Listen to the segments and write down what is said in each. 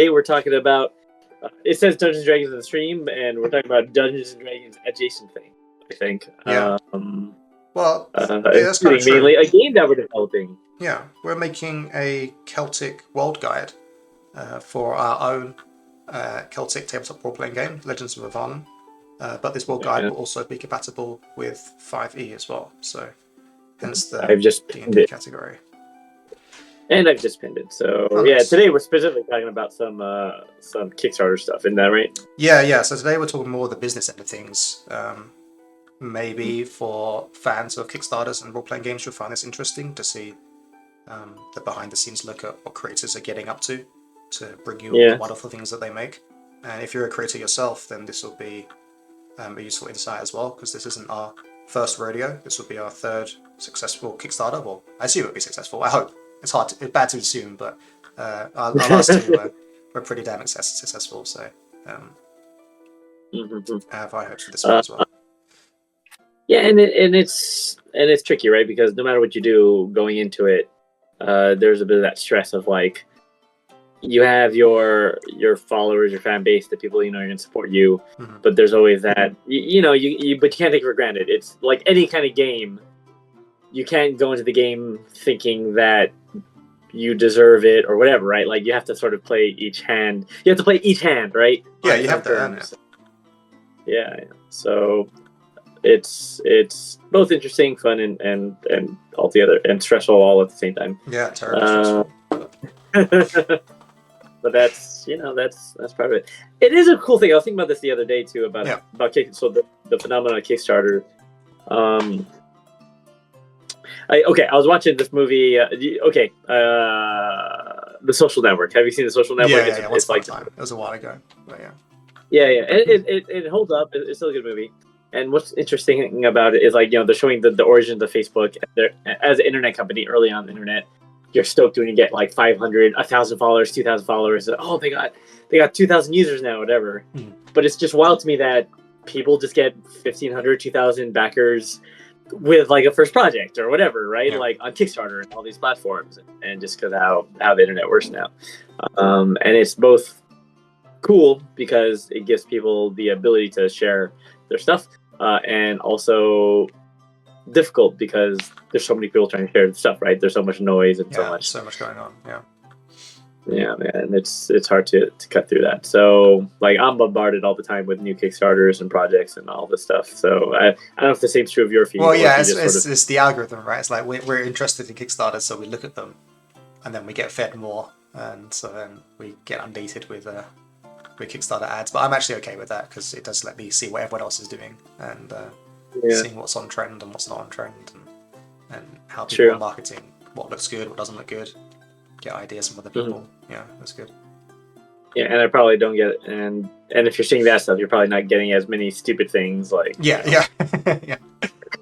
today we're talking about. It says Dungeons and Dragons in the stream, and we're talking about Dungeons and Dragons adjacent thing. I think. Yeah. Well, that's kind of true. Mainly a game that we're developing. Yeah, we're making a Celtic world guide for our own Celtic tabletop role-playing game, Legends of Avallen. But this world guide will also be compatible with 5e as well. So, hence the D&D category. And I've just pinned it. So today we're specifically talking about some Kickstarter stuff. Isn't that right? Yeah. So today we're talking more of the business end of things. Maybe for fans of Kickstarters and role-playing games, you'll find this interesting to see the behind-the-scenes look at what creators are getting up to bring you all the wonderful things that they make. And if you're a creator yourself, then this will be a useful insight as well, because this isn't our first rodeo. This will be our third successful Kickstarter. Well, I assume it'll be successful. I hope. It's bad to assume, but our last two were pretty damn successful. So I have high hopes for this one as well. Yeah, and it's tricky, right? Because no matter what you do going into it, there's a bit of that stress of like you have your followers, your fan base, the people are going to support you, but there's always that but you can't take it for granted. It's like any kind of game. You can't go into the game thinking that you deserve it or whatever, right? Like you have to sort of play each hand. You have to play each hand, right? Yeah, you have to earn it. Yeah. So it's both interesting, fun, and altogether, and stressful all at the same time. Yeah, terrible stressful. But that's part of it. It is a cool thing. I was thinking about this the other day too about the phenomenon of Kickstarter. I was watching this movie. The Social Network. Have you seen The Social Network? Yeah. It's like time. It was a while ago, but yeah. Yeah. It holds up. It's still a good movie. And what's interesting about it is like they're showing the origins of Facebook. As an internet company early on the internet, you're stoked when you get like 500, 1,000 followers, 2,000 followers. Oh, they got 2,000 users now, whatever. But it's just wild to me that people just get 1,500, 2,000 backers with like a first project or whatever, right? Like on Kickstarter and all these platforms, and just because how the internet works now. And it's both cool because it gives people the ability to share their stuff, and also difficult because there's so many people trying to share the stuff, right? There's so much noise and so much going on. Yeah, man, it's hard to cut through that. So, like, I'm bombarded all the time with new Kickstarters and projects and all this stuff. So, I don't know if the same's true of your feed. Well, yeah, it's the algorithm, right? It's like we're interested in Kickstarters, so we look at them, and then we get fed more, and so then we get undated with Kickstarter ads. But I'm actually okay with that because it does let me see what everyone else is doing and seeing what's on trend and what's not on trend, and how people are marketing, what looks good, what doesn't look good. Get ideas from other people. Yeah, that's good. Yeah, and I probably don't get and if you're seeing that stuff, you're probably not getting as many stupid things like yeah.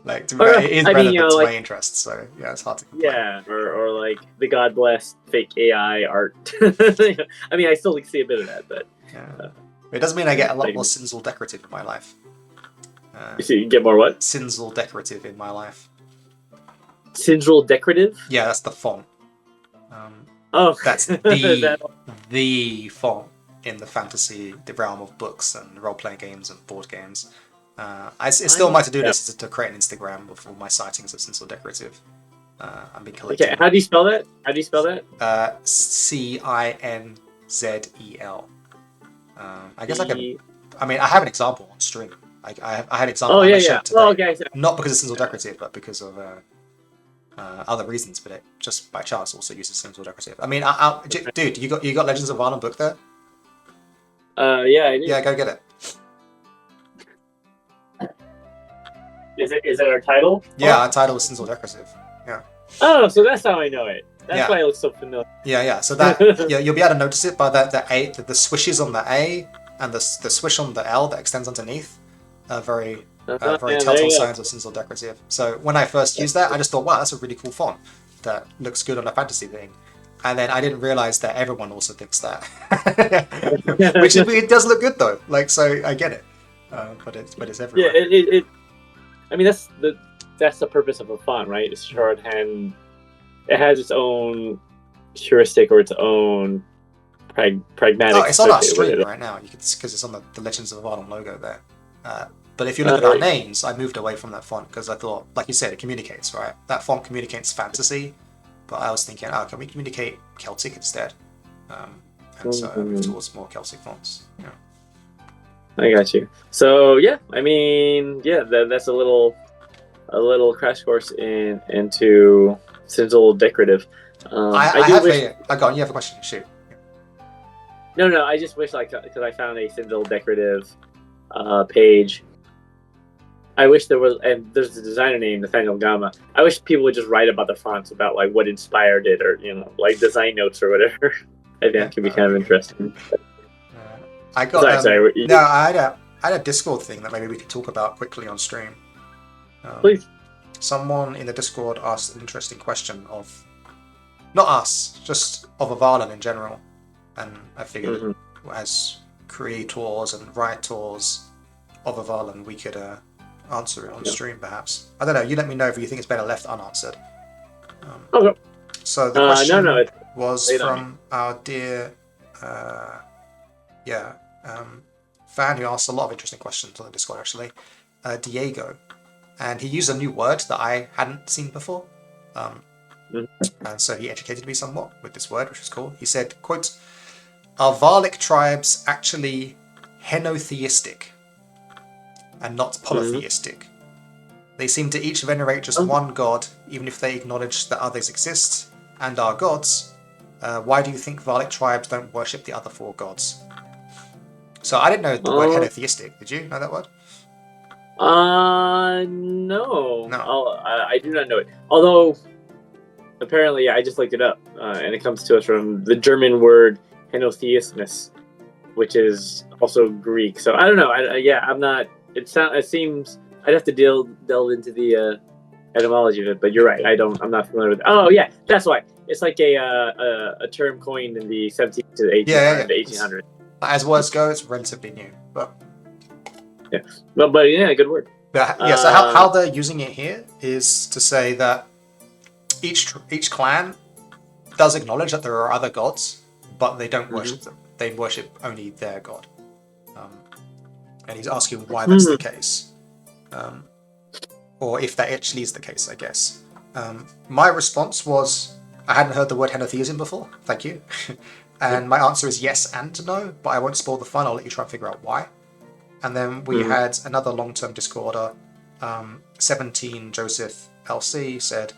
Like it is relevant to my interests, so yeah, it's hard to complain. Yeah, or like the God bless fake AI art. I mean, I still see a bit of that, but it doesn't mean I get a lot more Sinzel decorative in my life. You get more what? Sinzel decorative in my life. Sinzel decorative? Yeah, that's the font. That's the font in the realm of books and role-playing games and board games. It's still my to-do list is to create an Instagram of all my sightings of Sinzel decorative. I've been collecting. Okay, how do you spell that? Cinzel. I guess I have an example on stream. I had an example today. Oh, okay. Not because it's Sinzel decorative, but because of other reasons, but it just by chance also uses Sinzel decorative. I mean, dude, you got Legends of Avallen book there? Yeah, I do. Yeah, go get it. Is it our title? Yeah, our title is Sinzel decorative. Yeah. Oh, so that's how I know it. That's why it looks so familiar. Yeah. So that you'll be able to notice it by the swishes on the A and the swish on the L that extends underneath. Very telltale signs of Sinzel decorative. So when I first used that, I just thought, wow, that's a really cool font that looks good on a fantasy thing. And then I didn't realize that everyone also thinks that, which it does look good though. Like, so I get it, but it's everywhere. Yeah, I mean, that's the purpose of a font, right? It's shorthand. It has its own heuristic or its own pragmatic. Oh, it's on our associated with stream it. right now. You can, because it's on the Legends of Avallen logo there. But if you look at our names, I moved away from that font because I thought, like you said, it communicates, right? That font communicates fantasy, but I was thinking, oh, can we communicate Celtic instead? And so I moved towards more Celtic fonts. Yeah. I got you. So yeah, I mean, yeah, that's a little crash course into Sigil decorative. I do have wish. I got you have a question. Shoot. No, I just wish because I found a Sigil decorative page. I wish there was, and there's a designer named Nathaniel Gama. I wish people would just write about the fonts, about like what inspired it, or like design notes or whatever. I think that could be kind of interesting. I got sorry. No, I had a Discord thing that maybe we could talk about quickly on stream. Please. Someone in the Discord asked an interesting question of, not us, just of Avallen in general, and I figured as creators and writers of Avallen, we could answer it on stream, perhaps. I don't know. You let me know if you think it's better left unanswered. Okay. So the question was laid from our dear, fan who asked a lot of interesting questions on the Discord, actually, Diego. And he used a new word that I hadn't seen before. And so he educated me somewhat with this word, which was cool. He said, quote, "Are Vallic tribes actually henotheistic and not polytheistic? They seem to each venerate just one god, even if they acknowledge that others exist and are gods. Why do you think Vallic tribes don't worship the other four gods?" So I didn't know the word henotheistic. Did you know that word? No. I do not know it. Although, apparently, I just looked it up, and it comes to us from the German word henotheismus, which is also Greek. So I don't know. I'm not. It seems I'd have to delve into the etymology of it. But you're right. I'm not familiar with it. Oh yeah, that's why. It's like a term coined in the 17th to the 1800s. As words go, it's relatively new, but yeah, but yeah, good word. But yeah, so how they're using it here is to say that each clan does acknowledge that there are other gods, but they don't worship them. They worship only their god. And he's asking why that's the case, or if that actually is the case, I guess. My response was, I hadn't heard the word henotheism before. Thank you. And my answer is yes and no, but I won't spoil the fun. I'll let you try and figure out why. And then we had another long-term Discorder, 17 Joseph LC, said,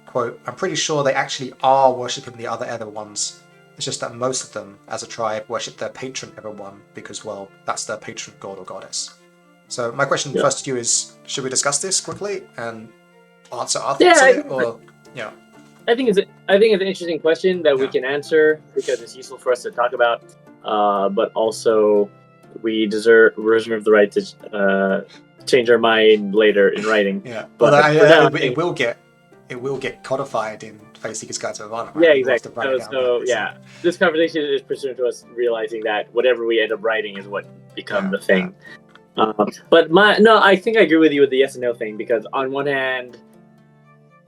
quote, "I'm pretty sure they actually are worshipping the other ones. It's just that most of them, as a tribe, worship their patron Everone because, well, that's their patron god or goddess." So my question first to you is, should we discuss this quickly and answer our thoughts on it? Or, yeah. I think it's an interesting question that we can answer because it's useful for us to talk about, but also we reserve the right to change our mind later in writing. Yeah, but it will get codified in Faeseeker's Guide to Avallen. Right? Yeah, exactly. So this conversation is pursuant to us realizing that whatever we end up writing is what becomes the thing. But I think I agree with you with the yes and no thing, because on one hand,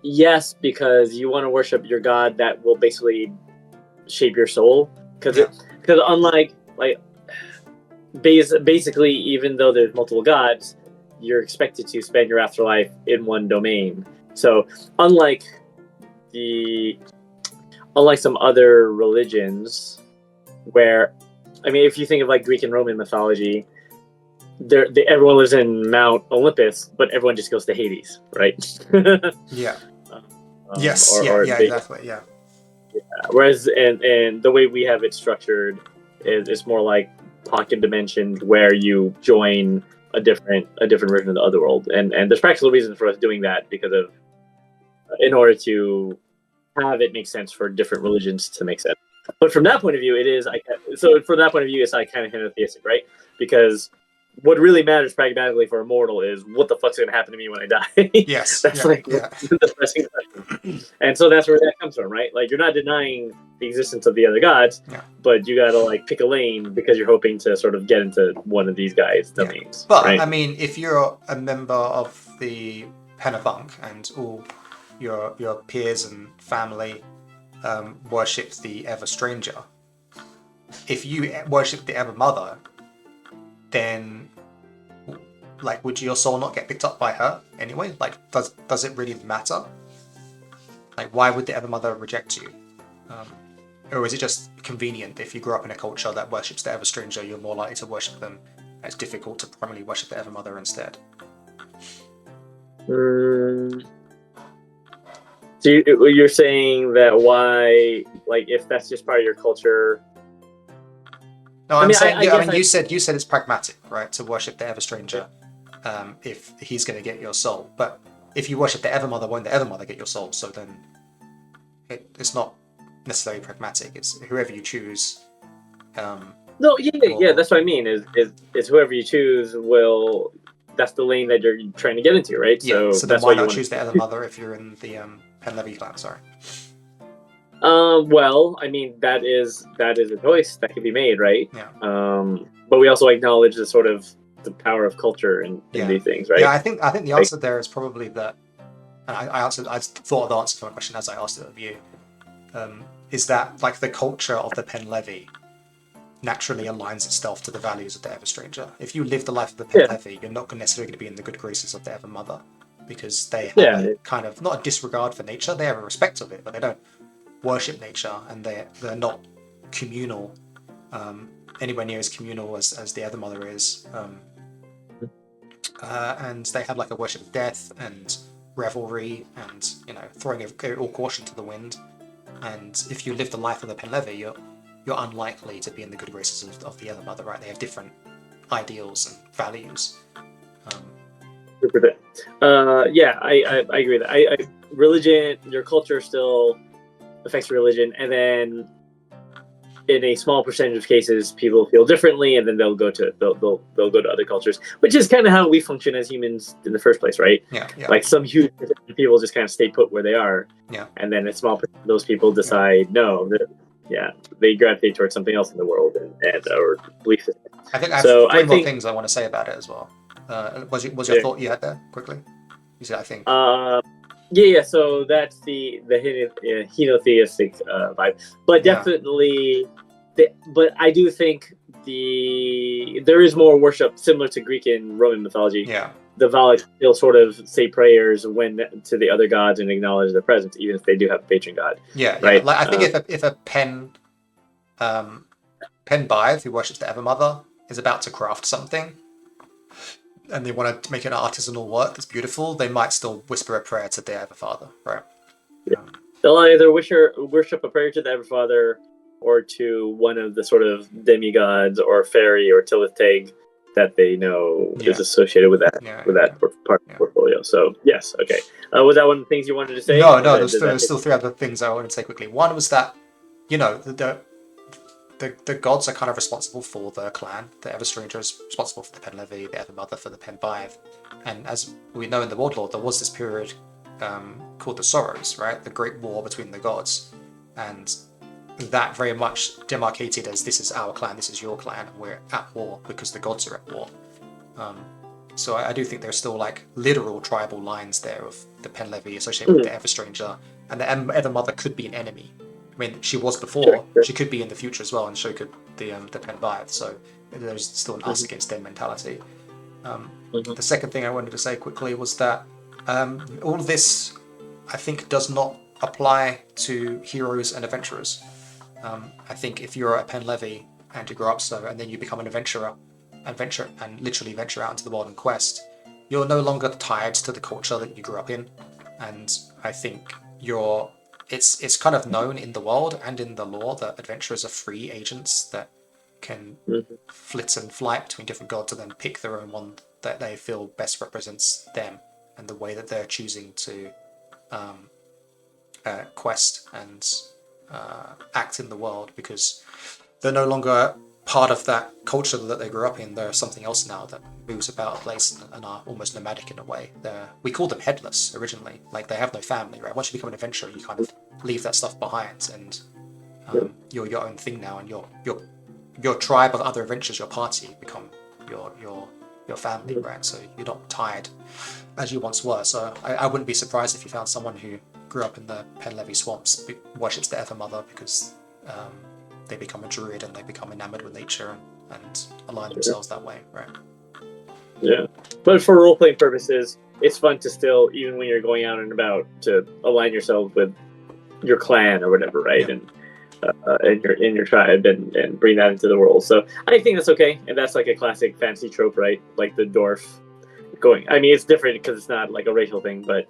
yes, because you want to worship your god that will basically shape your soul, because unlike basically, even though there's multiple gods, you're expected to spend your afterlife in one domain. So unlike some other religions, where, I mean, if you think of like Greek and Roman mythology, everyone lives in Mount Olympus, but everyone just goes to Hades, right? Yeah. Exactly. Yeah. Whereas, and the way we have it structured is more like pocket dimensions, where you join a different version of the other world, and there's practical reasons for us doing that in order to have it make sense for different religions to make sense. But from that point of view, it's like kind of henotheistic, right? Because what really matters pragmatically for a mortal is what the fuck's going to happen to me when I die. Yes. That's the pressing question. And so that's where that comes from, right? Like, you're not denying the existence of the other gods, but you got to like pick a lane because you're hoping to sort of get into one of these guys' domains. But right? I mean, if you're a member of the Penabunk and all your peers and family worship the Ever Stranger, if you worship the Ever Mother, then like would your soul not get picked up by her anyway? Like does it really matter? Like why would the Ever Mother reject you? Or is it just convenient if you grew up in a culture that worships the Ever Stranger, you're more likely to worship them? It's difficult to primarily worship the Ever Mother instead. So you're saying that why, like, if that's just part of your culture? No, I'm saying. I mean, you said it's pragmatic, right, to worship the Ever Stranger, if he's going to get your soul. But if you worship the Ever Mother, won't the Ever Mother get your soul? So then, it's not necessarily pragmatic. It's whoever you choose. No, yeah. That's what I mean. Is whoever you choose will. That's the lane that you're trying to get into, right? Yeah. So then why not choose the Ever Mother if you're in the Penlevy clan? Sorry. Well, I mean that is a choice that can be made, right? Yeah. But we also acknowledge the sort of the power of culture in these things, right? Yeah, I think the answer there is probably that. And I thought of the answer to my question as I asked it of you. Is that like the culture of the Penlevy naturally aligns itself to the values of the Ever Stranger? If you live the life of the Penlevy, you're not necessarily going to be in the good graces of the Ever Mother, because they have a kind of not a disregard for nature. They have a respect of it, but they don't worship nature, and they're not communal, anywhere near as communal as the Ever Mother is. And they have like a worship of death and revelry, and throwing all caution to the wind. And if you live the life of the Penlevy, you're unlikely to be in the good graces of the Ever Mother, right? They have different ideals and values. Yeah, I agree with that. Religion, your culture still affects religion, and then in a small percentage of cases, people feel differently, and then they'll go to other cultures, which is kind of how we function as humans in the first place, right? Yeah. Like some huge people just kind of stay put where they are, and then a small percentage of those people decide they gravitate towards something else in the world and or belief system. I think I have three more things I want to say about it as well. Was your thought you had there quickly? You said I think. Yeah. So that's the henotheistic vibe, but definitely. But I do think there is more worship similar to Greek and Roman mythology. Yeah. The Vallic still sort of say prayers to the other gods and acknowledge their presence, even if they do have a patron god. Yeah. Right. Like I think if a pen Blythe, who worships the Ever Mother, is about to craft something, and they want to make an artisanal work that's beautiful, they might still whisper a prayer to their Ever Father, right? Yeah. They'll either worship a prayer to the Ever Father, or to one of the sort of demigods or fairy or Tilith that they know is associated with that part of the portfolio. So yes, okay. Was that one of the things you wanted to say? No. There's still three other things I wanted to say quickly. One was that the gods are kind of responsible for the clan. The Ever Stranger is responsible for the Penlevy, the Ever Mother for the Penblythe. And as we know in the World Lore, there was this period called the Sorrows, right? The Great War between the gods. And that very much demarcated as this is our clan, this is your clan, and we're at war because the gods are at war. So I do think there's still like literal tribal lines there of the Penlevy associated with the Ever Stranger, and the Ever Mother could be an enemy. I mean, she was before. Sure. She could be in the future as well, and so could the Penblythe. So there's still an us against them mentality. The second thing I wanted to say quickly was that all of this, I think, does not apply to heroes and adventurers. I think if you're a Penlevy and you grow up and then you become an adventurer, and literally venture out into the world and quest, you're no longer tied to the culture that you grew up in, and I think it's kind of known in the world and in the lore that adventurers are free agents that can flit and fly between different gods and then pick their own one that they feel best represents them and the way that they're choosing to quest and act in the world, because they're no longer part of that culture that they grew up in. They're something else now that moves about a place and are almost nomadic in a way. We called them headless originally, like they have no family, right? Once you become an adventurer, you kind of leave that stuff behind, and you're your own thing now, and your tribe of other adventurers, your party, become your family, right? So you're not tied as you once were. So I wouldn't be surprised if you found someone who grew up in the Penlevy swamps, worships the Ever Mother because they become a druid and they become enamored with nature and align themselves that way, right? Yeah, but for role-playing purposes, it's fun to still, even when you're going out and about, to align yourself with your clan or whatever, right? Yeah. And in your tribe and bring that into the world. So I think that's okay, and that's like a classic fantasy trope, right? Like the dwarf going. I mean, it's different because it's not like a racial thing, but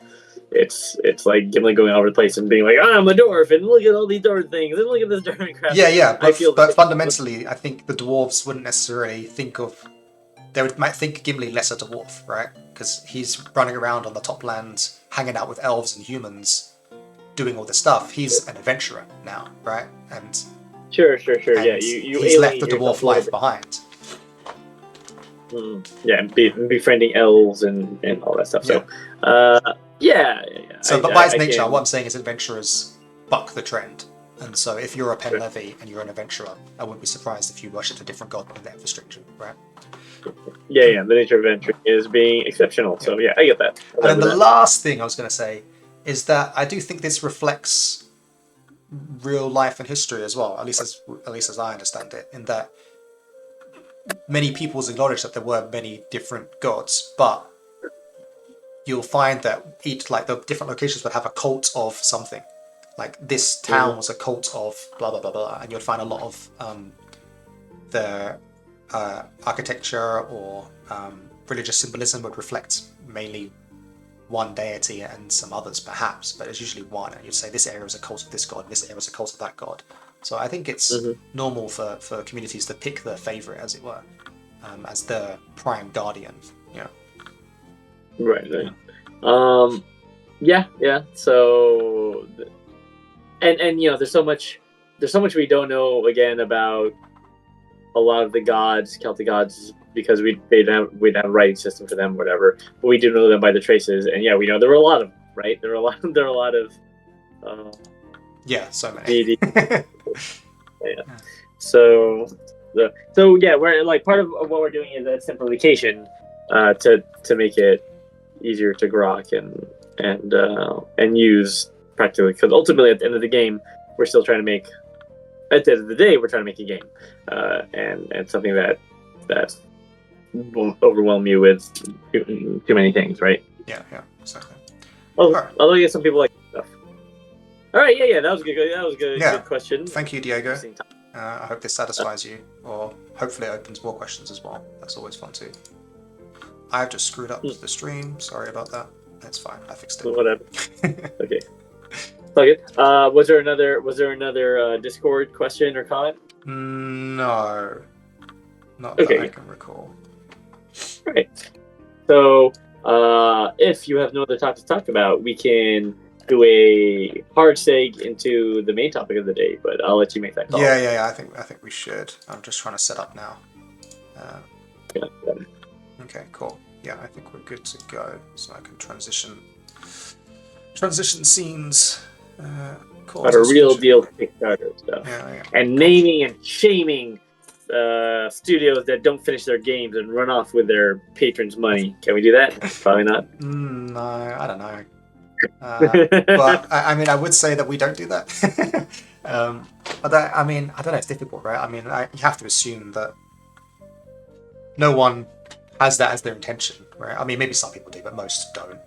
it's like Gimli going all over the place and being like, I'm a dwarf, and look at all these dwarf things, and look at this dwarf crap. Yeah. But, but fundamentally, I think the dwarves wouldn't necessarily think of. Might think Gimli less a dwarf, right? Because he's running around on the top lands, hanging out with elves and humans, doing all this stuff. He's an adventurer now, right? And sure. Yeah, he's left the dwarf life behind. Yeah, and befriending elves and all that stuff. So, yeah. So, but by its nature, what I'm saying is adventurers buck the trend. And so if you're a Pen Levy and you're an adventurer, I wouldn't be surprised if you worship a different god than that restriction, right? Yeah. The nature of adventure is being exceptional. So yeah, I get that. And then the last thing I was going to say is that I do think this reflects real life and history as well, at least as I understand it, in that many peoples acknowledge that there were many different gods, but you'll find that each, like the different locations would have a cult of something. Like this town was a cult of blah blah blah blah, and you'll find a lot of the architecture or religious symbolism would reflect mainly one deity and some others perhaps, but it's usually one, and you'd say this area is a cult of this god, this area is a cult of that god. So I think it's normal for communities to pick their favorite, as it were, as the prime guardian. Yeah. Right. Yeah. So, and there's so much we don't know again about a lot of the gods, Celtic gods, because we don't have a writing system for them, whatever. But we do know them by the traces, and yeah, we know there were a lot of them, right? There are a lot of. So many. Deities. Yeah. So yeah, we're like part of what we're doing is a simplification to make it easier to grok and use practically, because ultimately at the end of the game we're still trying to make. At the end of the day, we're trying to make a game, and something that won't overwhelm you with too many things, right? Yeah, exactly. Although yeah, some people like stuff. All right, yeah, that was good. That was a good question. Thank you, Diego. I hope this satisfies you, or hopefully it opens more questions as well. That's always fun too. I've just screwed up the stream. Sorry about that. That's fine. I fixed it. Whatever. Okay. Okay. Was there another Discord question or comment? No, not that I can recall. Right. So, if you have no other topics to talk about, we can do a hard seg into the main topic of the day. But I'll let you make that call. Yeah. I think we should. I'm just trying to set up now. Okay, cool. Yeah, I think we're good to go. So I can transition scenes. But a real deal Kickstarter stuff. Yeah. And naming and shaming studios that don't finish their games and run off with their patrons' money. Can we do that? Probably not. No, I don't know. But I mean, I would say that we don't do that. But I mean, I don't know. It's difficult, right? I mean, you have to assume that no one has that as their intention, right? I mean, maybe some people do, but most don't.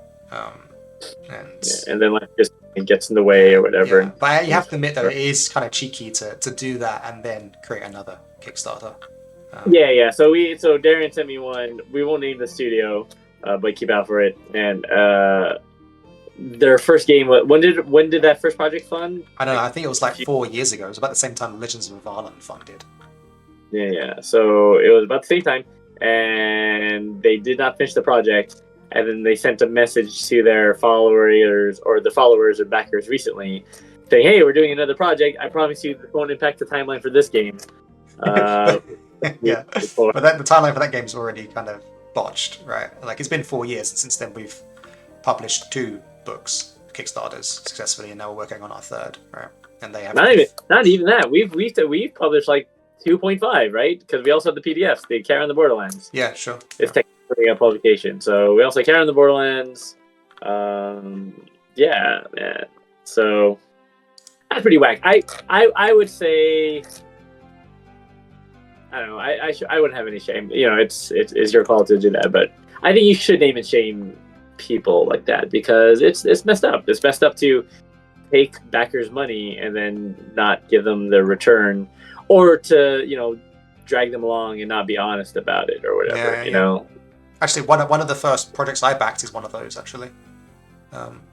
And then like just it gets in the way or whatever. Yeah. But you have to admit that it is kind of cheeky to do that and then create another Kickstarter. Yeah. So Darian sent me one. We won't name the studio, but keep out for it. And their first game. When did that first project fund? I don't know. I think it was like 4 years ago. It was about the same time Legends of Avallen funded. Yeah. So it was about the same time, and they did not finish the project. And then they sent a message to their followers or the followers or backers recently, saying, "Hey, we're doing another project. I promise you, this won't impact the timeline for this game." Yeah, but the timeline for that game's already kind of botched, right? Like it's been 4 years, and since then we've published 2 books, Kickstarters, successfully, and now we're working on our 3rd, right? And they have not even that. We've published like 2.5, right? Because we also have the PDFs, the Care on the Borderlands. Yeah, sure. It's technically a publication, so we also Care on the Borderlands. Yeah. So that's pretty whack. I would say I don't know. I wouldn't have any shame. You know, it's your call to do that, but I think you should name and shame people like that because it's messed up. It's messed up to take backers' money and then not give them the return, or to drag them along and not be honest about it or whatever. Yeah, you know. Actually, one of the first projects I backed is one of those. Actually,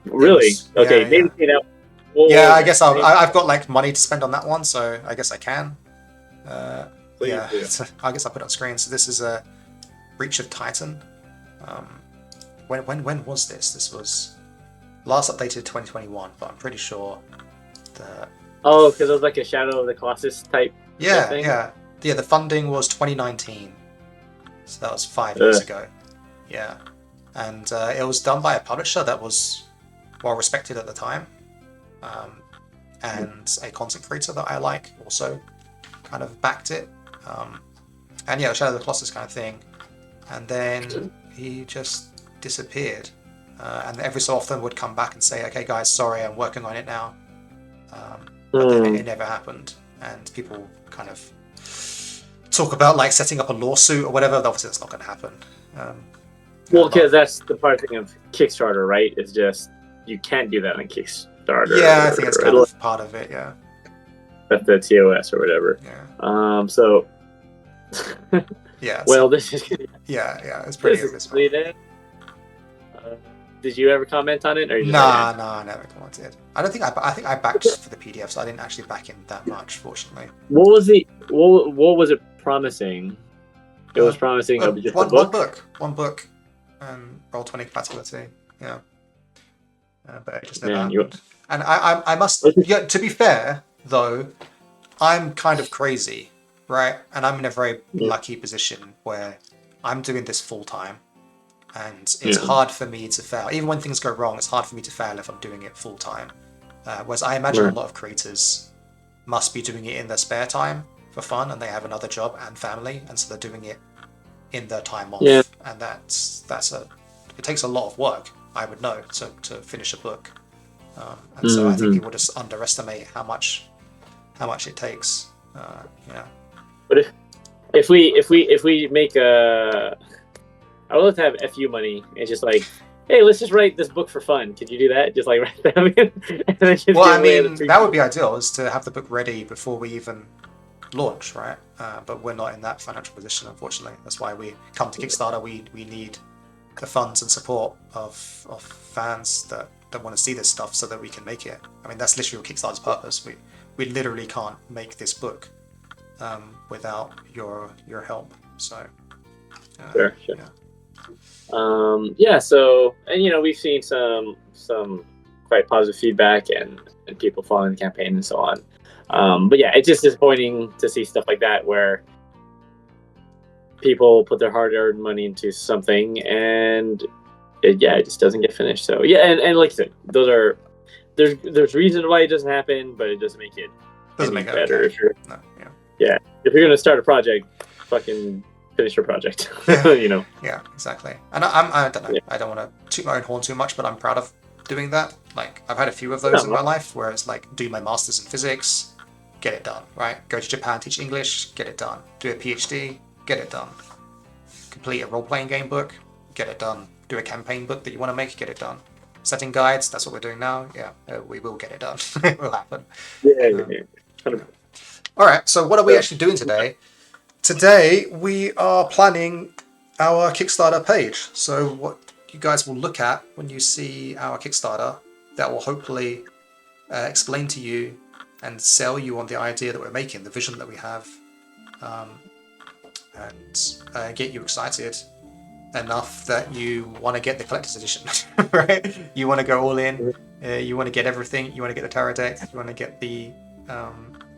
Really? Okay, maybe that. Yeah, I guess I've got like money to spend on that one, so I guess I can. Yeah, so I guess I'll put it on screen. So this is a Breach of Titan. When was this? This was last updated 2021, but I'm pretty sure the. Oh, because it was like a Shadow of the Colossus type. Yeah, thing? yeah. The funding was 2019, so that was 5 years ago. Yeah, and it was done by a publisher that was well respected at the time, and a content creator that I like also kind of backed it. And yeah, Shadow of the Colossus kind of thing. And then he just disappeared. And every so often would come back and say, okay guys, sorry, I'm working on it now. But then it never happened. And people kind of talk about like setting up a lawsuit or whatever. Obviously that's not going to happen. Well, because that's the part of Kickstarter, right? It's just, you can't do that on Kickstarter. Yeah, I think that's kind of part of it, yeah. That's the TOS or whatever. Yeah. So... yeah. Well, this is... Yeah, it's pretty abysmal. Did you ever comment on it? Or Nah, I never commented. I think I backed for the PDF, so I didn't actually back in that much, fortunately. What was it promising? It was promising just one book, and Roll20 compatibility. Yeah, but it just never happened. And I must. Yeah, to be fair though, I'm kind of crazy, right? And I'm in a very lucky position where I'm doing this full time. And it's hard for me to fail. Even when things go wrong, it's hard for me to fail if I'm doing it full time. Whereas I imagine a lot of creators must be doing it in their spare time for fun, and they have another job and family, and so they're doing it in their time off. Yeah. And it takes a lot of work, I would know, to finish a book. And so I think people just underestimate how much it takes. But if we make a I would love to have FU money. It's just like, hey, let's just write this book for fun. Could you do that? Just like write that in. Well, I mean, that would be ideal, is to have the book ready before we even launch, right? But we're not in that financial position, unfortunately. That's why we come to Kickstarter. We need the funds and support of fans that want to see this stuff so that we can make it. I mean, that's literally Kickstarter's purpose. We literally can't make this book without your help. So sure. Yeah. So, and we've seen some quite positive feedback and people following the campaign and so on. But yeah, it's just disappointing to see stuff like that where people put their hard-earned money into something and it just doesn't get finished. So yeah, and like I said, there's reasons why it doesn't happen, but it doesn't make it better. Okay. If you're gonna start a project, fucking finish your project. Yeah, exactly. And I don't know. I don't want to toot my own horn too much, but I'm proud of doing that. Like, I've had a few of those in my life where it's like, do my masters in physics, get it done, right? Go to Japan, teach English, get it done. Do a PhD, get it done. Complete a role-playing game book, get it done. Do a campaign book that you want to make, get it done. Setting guides, that's what we're doing now. Yeah, we will get it done. It will happen. Yeah. All right, so what are we actually doing today? Today, we are planning our Kickstarter page. So what you guys will look at when you see our Kickstarter, that will hopefully explain to you and sell you on the idea that we're making, the vision that we have, and get you excited enough that you want to get the collector's edition, right? You want to go all in, you want to get everything, you want to get the tarot deck, you want to get the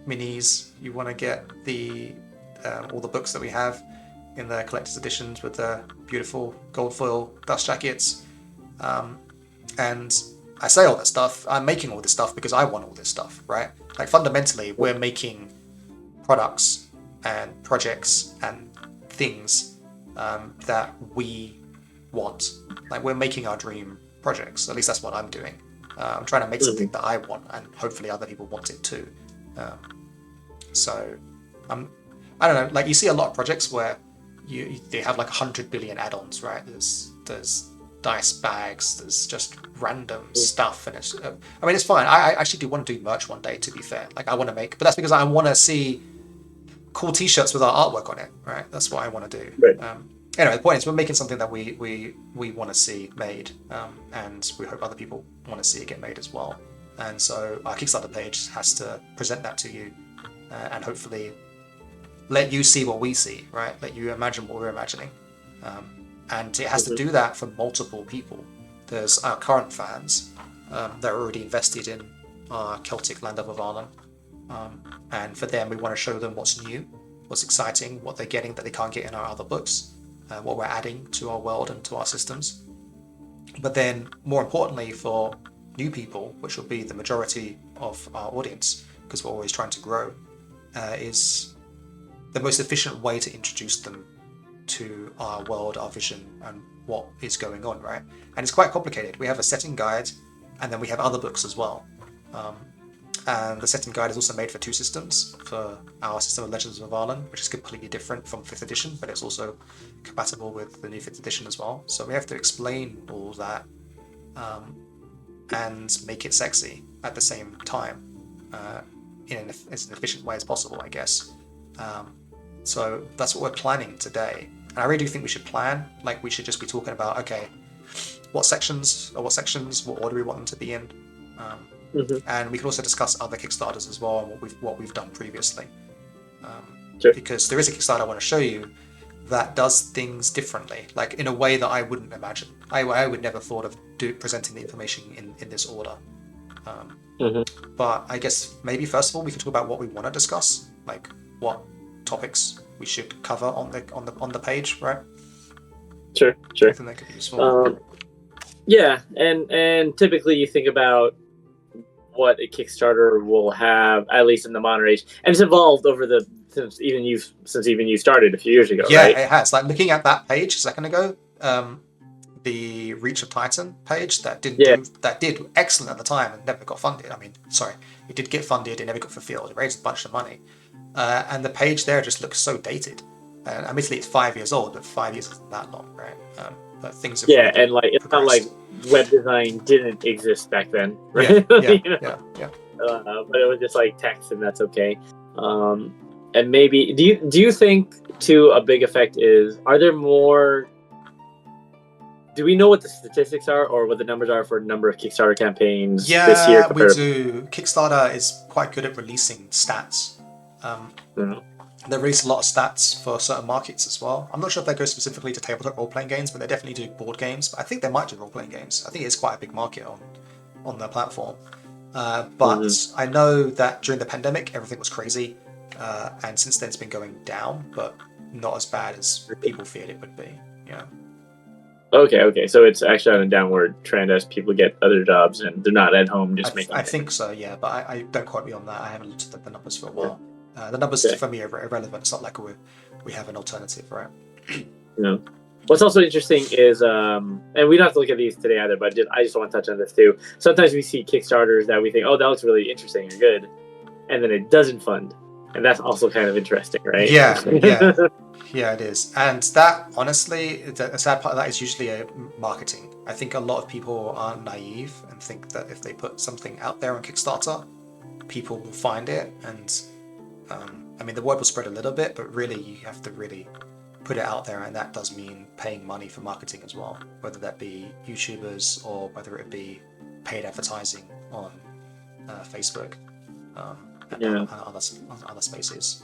minis, you want to get the all the books that we have in the collector's editions with the beautiful gold foil dust jackets. And I say all that stuff, I'm making all this stuff because I want all this stuff, right? Like, fundamentally, we're making products and projects and things that we want. Like, we're making our dream projects. At least that's what I'm doing. I'm trying to make something that I want, and hopefully other people want it too. So I don't know, like you see a lot of projects where they have like 100 billion add-ons, right? There's dice bags, there's just random stuff, and it's I mean it's fine. I actually do want to do merch one day, to be fair. Like I want to make, but that's because I want to see cool t-shirts with our artwork on it, right? That's what I want to do. Right. Anyway, the point is we're making something that we want to see made, and we hope other people want to see it get made as well. And so our Kickstarter page has to present that to you, and hopefully let you see what we see, right? Let you imagine what we're imagining. And it has to do that for multiple people. There's our current fans that are already invested in our Celtic land of Avallen. And for them, we want to show them what's new, what's exciting, what they're getting that they can't get in our other books, what we're adding to our world and to our systems. But then, more importantly, for new people, which will be the majority of our audience, because we're always trying to grow, is the most efficient way to introduce them to our world, our vision, and what is going on, right? And it's quite complicated. We have a setting guide, and then we have other books as well. And the setting guide is also made for 2 systems, for our system of Legends of Avallen, which is completely different from 5th edition, but it's also compatible with the new 5th edition as well. So we have to explain all that and make it sexy at the same time, in as an efficient way as possible, I guess. So that's what we're planning today. And I really do think we should plan, like we should just be talking about, okay, what sections, what order we want them to be in. And we can also discuss other Kickstarters as well, and what we've done previously. Sure. Because there is a Kickstarter I want to show you that does things differently, like in a way that I wouldn't imagine. I would never thought of presenting the information in this order. But I guess maybe first of all we can talk about what we want to discuss, like what topics we should cover on the page, right? Sure. I think that could be useful. Yeah, and typically you think about what a Kickstarter will have, at least in the modern age, and it's evolved over since even you started a few years ago. Yeah, right? It has. Like looking at that page a second ago, the Reach of Titan page that did excellent at the time and never got funded. I mean, sorry, it did get funded, it never got fulfilled. It raised a bunch of money, and the page there just looks so dated. And admittedly, it's 5 years old, but 5 years isn't that long, right? But things have really and like it's progressed. not like web design didn't exist back then, right? Yeah. But it was just like text, and that's okay. And maybe do you think too a big effect is, are there more? Do we know what the statistics are, or what the numbers are for a number of Kickstarter campaigns this year? Yeah, we do. Kickstarter is quite good at releasing stats. They release a lot of stats for certain markets as well. I'm not sure if that goes specifically to tabletop role-playing games, but they definitely do board games. But I think they might do role-playing games. I think it's quite a big market on their platform. But I know that during the pandemic, everything was crazy. And since then, it's been going down, but not as bad as people feared it would be. Yeah. Okay. So it's actually on a downward trend as people get other jobs and they're not at home just making. I think so, yeah. But I don't quote me on that. I haven't looked at the numbers for a while. The numbers for me are irrelevant. It's not like we have an alternative, right? Yeah. What's also interesting is, and we don't have to look at these today either, but I just want to touch on this too. Sometimes we see Kickstarters that we think, oh, that looks really interesting or good, and then it doesn't fund. And that's also kind of interesting, right? Yeah, it is. And that, honestly, the sad part of that is usually marketing. I think a lot of people are naive and think that if they put something out there on Kickstarter, people will find it. And I mean, the word will spread a little bit, but really you have to really put it out there. And that does mean paying money for marketing as well, whether that be YouTubers or whether it be paid advertising on Facebook. And other spaces.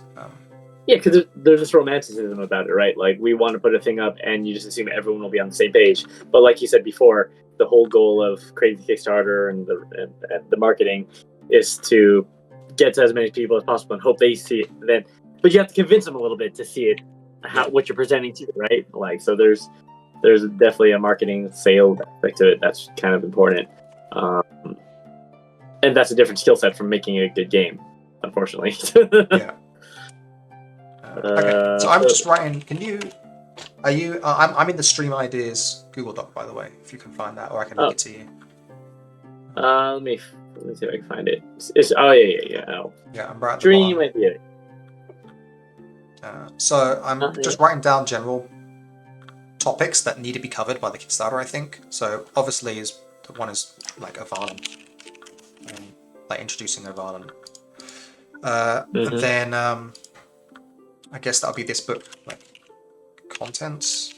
Yeah, because there's this romanticism about it, right? Like, we want to put a thing up and you just assume everyone will be on the same page. But like you said before, the whole goal of creating the Kickstarter and the marketing is to get to as many people as possible and hope they see it. Then, but you have to convince them a little bit to see it, what you're presenting to, right? Like, so there's definitely a marketing sales aspect to it that's kind of important. And that's a different skill set from making a good game, unfortunately. Yeah. Okay, so I'm just writing. I'm in the Stream Ideas Google Doc, by the way, if you can find that, or I can link it to you. Let me see if I can find it. Yeah. Yeah, I'm right at the Stream bottom. Ideas. So I'm Yeah. just writing down general topics that need to be covered by the Kickstarter, I think. So obviously one is like Avallen, like introducing Avallen. And then I guess that'll be this book, like contents.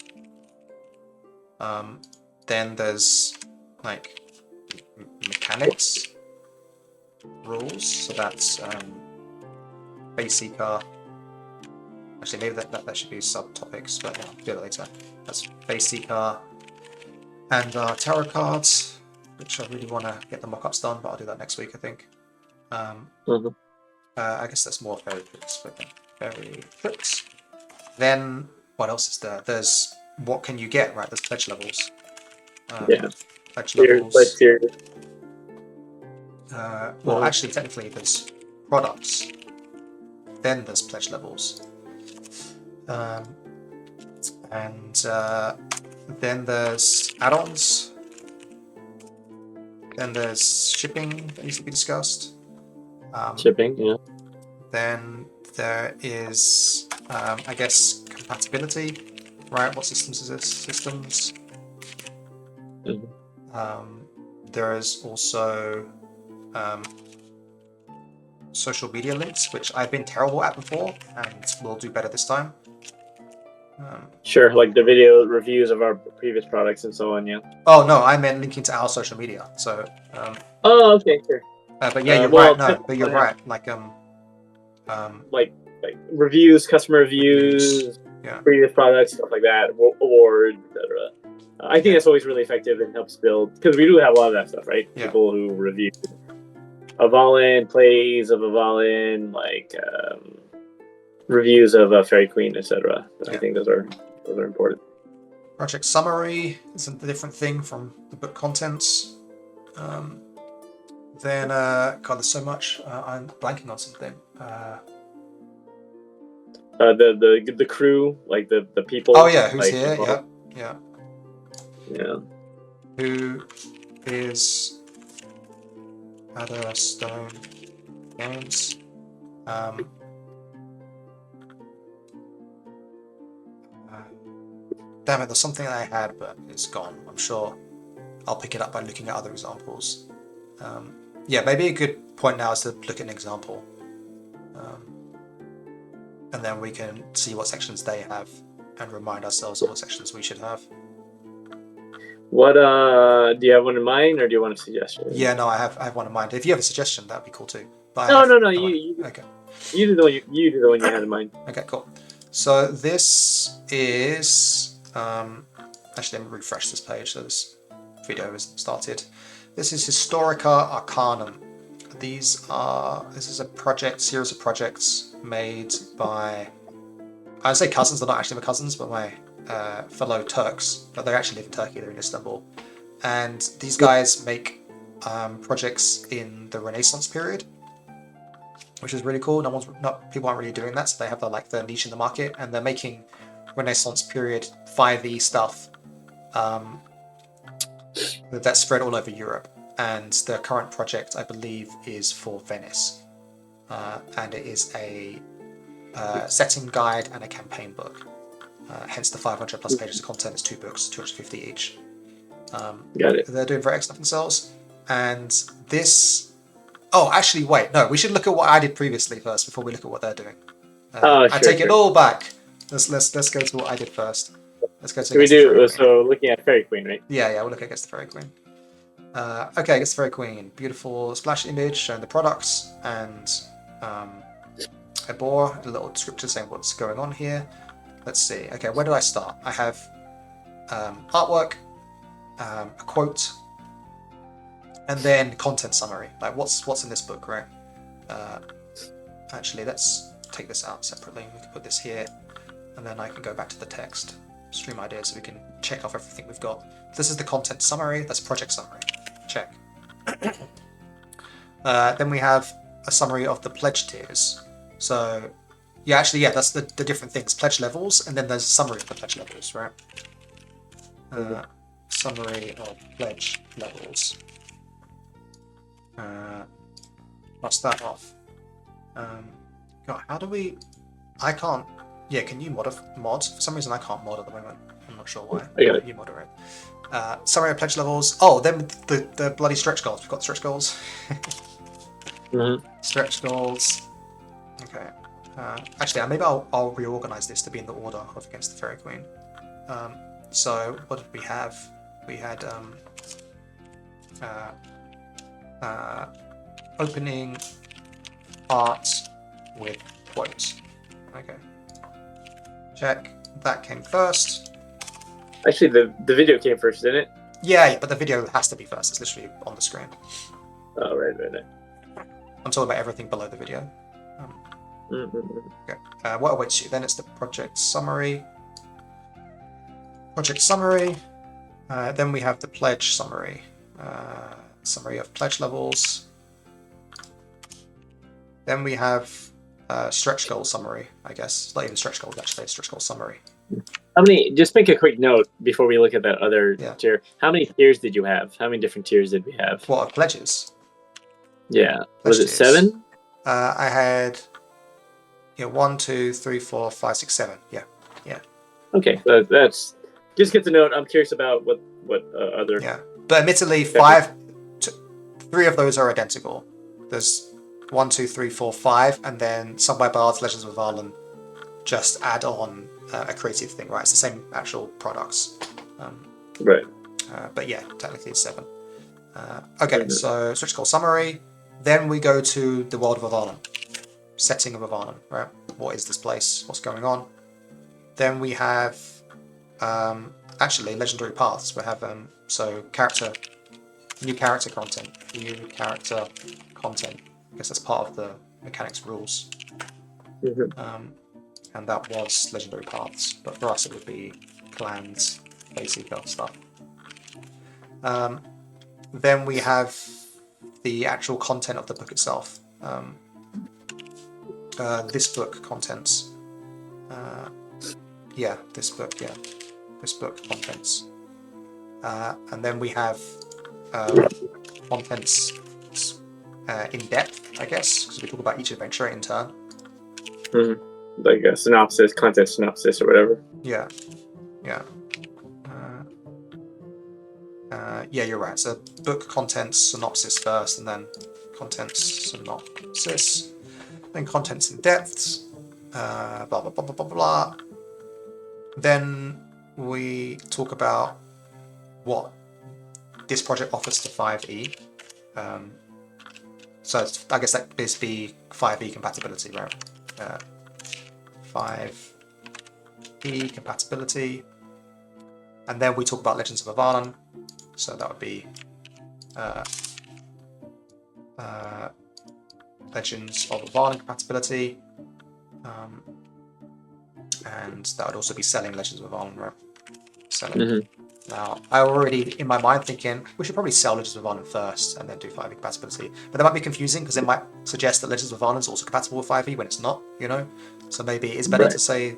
Then there's like mechanics, rules. So that's Faeseeker. Actually, maybe that should be subtopics, but yeah, I'll do that later. That's Faeseeker and tarot cards, which I really want to get the mock-ups done, but I'll do that next week, I think. I guess that's more fairy tricks, but fairy tricks. Then what else is there? There's what can you get, right? There's pledge levels. Pledge levels. Well, actually, technically, there's products. Then there's pledge levels. And then there's add-ons. Then there's shipping that needs to be discussed. Shipping, yeah. Then there is, I guess, compatibility, right? What systems is this? Systems. There is also social media links, which I've been terrible at before, and will do better this time. Sure, like the video reviews of our previous products and so on, yeah. Oh no, I meant linking to our social media. So. Oh, okay, sure. But yeah, you're right. No, but you're right. Like reviews, customer reviews, previous products, stuff like that, awards, etc. I think that's always really effective and helps build, because we do have a lot of that stuff, right? Yeah. People who review Avallen, plays of Avallen, like reviews of Fairy Queen, etc. I think those are important. Project summary is a different thing from the book contents. Then, God, there's so much. I'm blanking on something. The crew, like the people. Oh yeah, who's like, here? involved. Yeah. Who is Stone Games? Damn it, there's something I had, but it's gone. I'm sure I'll pick it up by looking at other examples. Yeah, maybe a good point now is to look at an example. And then we can see what sections they have and remind ourselves of what sections we should have. What do you have one in mind, or do you want a suggestion? Yeah, no, I have one in mind. If you have a suggestion, that'd be cool too. But No. Okay. You do the one you do the one you had in mind. Okay, cool. So this is actually let me refresh this page so this video is started. This is Historica Arcanum. This is a series of projects made by, I say cousins, they're not actually my cousins, but my fellow Turks, but they actually live in Turkey, they're in Istanbul. And these guys make projects in the Renaissance period, which is really cool. People aren't really doing that, so they have their niche in the market, and they're making Renaissance period 5e stuff that's spread all over Europe. And the current project, I believe, is for Venice, and it is a setting guide and a campaign book. Hence the 500 plus pages of content. It's 2 books, 250 each. Got it. They're doing very excellent themselves. And this... Oh, actually, wait. No, we should look at what I did previously first before we look at what they're doing. I take it all back. Let's go to what I did first. Let's go to. So looking at Fairy Queen, right? Yeah, we'll look at Against the Fairy Queen. Okay, Against the Fairy Queen. Beautiful splash image showing the products, and I bore a little description saying what's going on here. Let's see. Okay, where do I start? I have artwork, a quote, and then content summary. Like what's in this book, right? Actually, let's take this out separately. We can put this here, and then I can go back to the text, stream ideas, so we can check off everything we've got. This is the content summary. That's project summary. Check. Then we have a summary of the pledge tiers. So, that's the different things. Pledge levels, and then there's a summary of the pledge levels, right? Summary of pledge levels. I'll start off. God, how do we... I can't Yeah, can you mod? For some reason I can't mod at the moment. I'm not sure why. I got it. You moderate. Summary of pledge levels. Oh, then the bloody stretch goals. We've got stretch goals. Mm-hmm. Stretch goals. Okay. Actually, maybe I'll reorganize this to be in the order of Against the Fairy Queen. So what did we have? We had opening art with quotes. Okay. Check. That came first. Actually, the video came first, didn't it? Yeah, but the video has to be first. It's literally on the screen. Oh, right. I'm talking about everything below the video. Mm-hmm. Okay. What awaits you? Then it's the project summary. Project summary. Then we have the pledge summary. Summary of pledge levels. Then we have stretch goal summary, I guess. Not even stretch goals, actually. Stretch goal summary. How many? Just make a quick note before we look at that other tier. How many tiers did you have? How many different tiers did we have? What, of pledges? Yeah. Pledge Was it tiers. 7? I had 1, 2, 3, 4, 5, 6, 7. Yeah. Okay, that's just get to note. I'm curious about what other. Yeah, but admittedly, 3 of those are identical. There's 1, 2, 3, 4, 5, and then Somewhere Bards, Legends of Avallen just add on a creative thing, right? It's the same actual products. Right. But yeah, technically it's 7. Okay, so stretch goal summary. Then we go to the world of Avallen. Setting of Avallen, right? What is this place? What's going on? Then we have actually legendary paths. We have new character content. I guess that's part of the mechanics rules. And that was legendary paths, but for us it would be clans, Faeseeker stuff. Then we have the actual content of the book itself. This book contents. This book contents. And then we have contents in depth, I guess, because we talk about each adventure in turn. Like a synopsis, content synopsis, or whatever. Yeah. Yeah, you're right. So book contents synopsis first, and then contents synopsis, then contents in depths. Blah blah blah blah blah blah. Then we talk about what this project offers to 5e. So I guess that is the 5e compatibility, right? 5e compatibility. And then we talk about Legends of Avallen. So that would be Legends of Avallen compatibility. And that would also be selling Legends of Avallen, right? Selling. Now, I already, in my mind, thinking we should probably sell Legends of Avallen first and then do 5e compatibility. But that might be confusing because it might suggest that Legends of Avallen is also compatible with 5e when it's not, you know? So maybe it's better to say